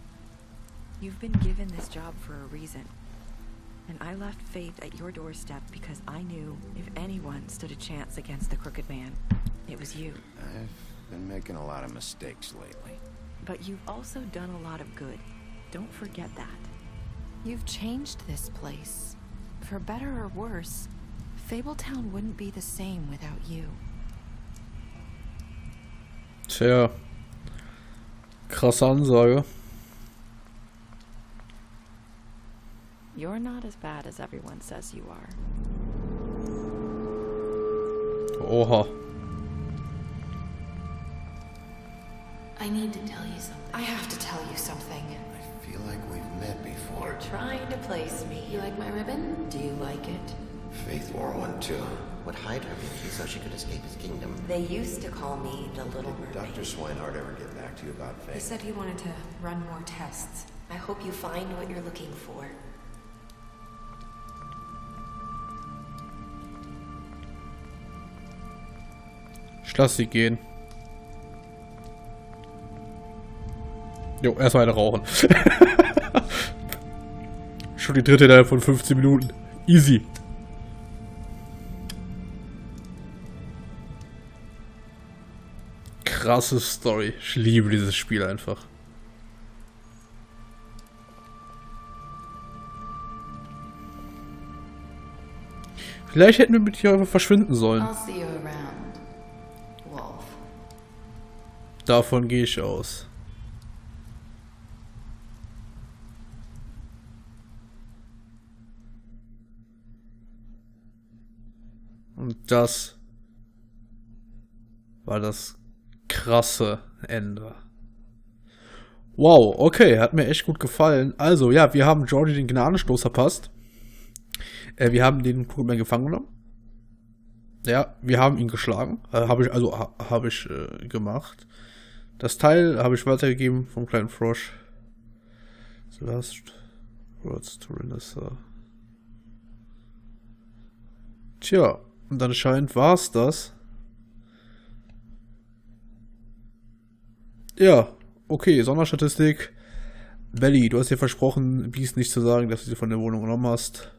You've been given this job for a reason. And I left Faith at your doorstep because I knew if anyone stood a chance against the Crooked Man, it was you. I've been making a lot of mistakes lately. But you've also done a lot of good. Don't forget that. You've changed this place. For better or worse, Fabletown wouldn't be the same without you. Tja. Krasse Ansage. You're not as bad as everyone says you are. Oha. I need to tell you something. I have to tell you something. I feel like we've met before. You're trying to place me. You like my ribbon? Do you like it? Faith wore one too. Would hide her beauty so she could escape his kingdom. They used to call me the Little Mermaid. Dr. Swinehart ever get back to you about Faith? He said he wanted to run more tests. I hope you find what you're looking for. Ich lass sie gehen. Jo, erstmal eine rauchen. Schon die dritte innerhalb von 15 Minuten. Easy. Krasse Story. Ich liebe dieses Spiel einfach. Vielleicht hätten wir mit hier einfach verschwinden sollen. Davon gehe ich aus. Und das war das krasse Ende. Wow, okay, hat mir echt gut gefallen. Also, ja, wir haben Georgie den Gnadenstoß verpasst. Wir haben den Crooked Man gefangen genommen. Ja, wir haben ihn geschlagen. Habe ich gemacht. Das Teil habe ich weitergegeben vom kleinen Frosch. The last words to Renessa. Tja, und anscheinend war es das. Ja, okay, Sonderstatistik. Belly, du hast dir versprochen, Beast nicht zu sagen, dass du sie von der Wohnung genommen hast.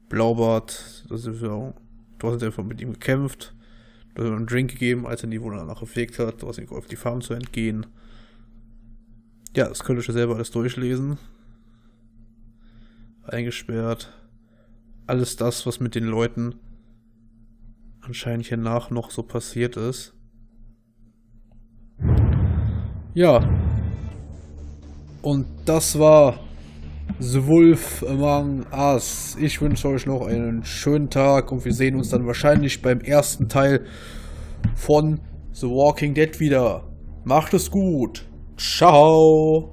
Blaubart, du hast einfach mit ihm gekämpft. Du hast ihm einen Drink gegeben, als er in die Wohnung danach gefegt hat. Du hast ihm geholfen, die Farm zu entgehen. Ja, das könnt ihr schon selber alles durchlesen. Eingesperrt. Alles das, was mit den Leuten anscheinend hier nach noch so passiert ist. Ja. Und das war The Wolf Among Us. Ich wünsche euch noch einen schönen Tag und wir sehen uns dann wahrscheinlich beim ersten Teil von The Walking Dead wieder. Macht es gut. Ciao.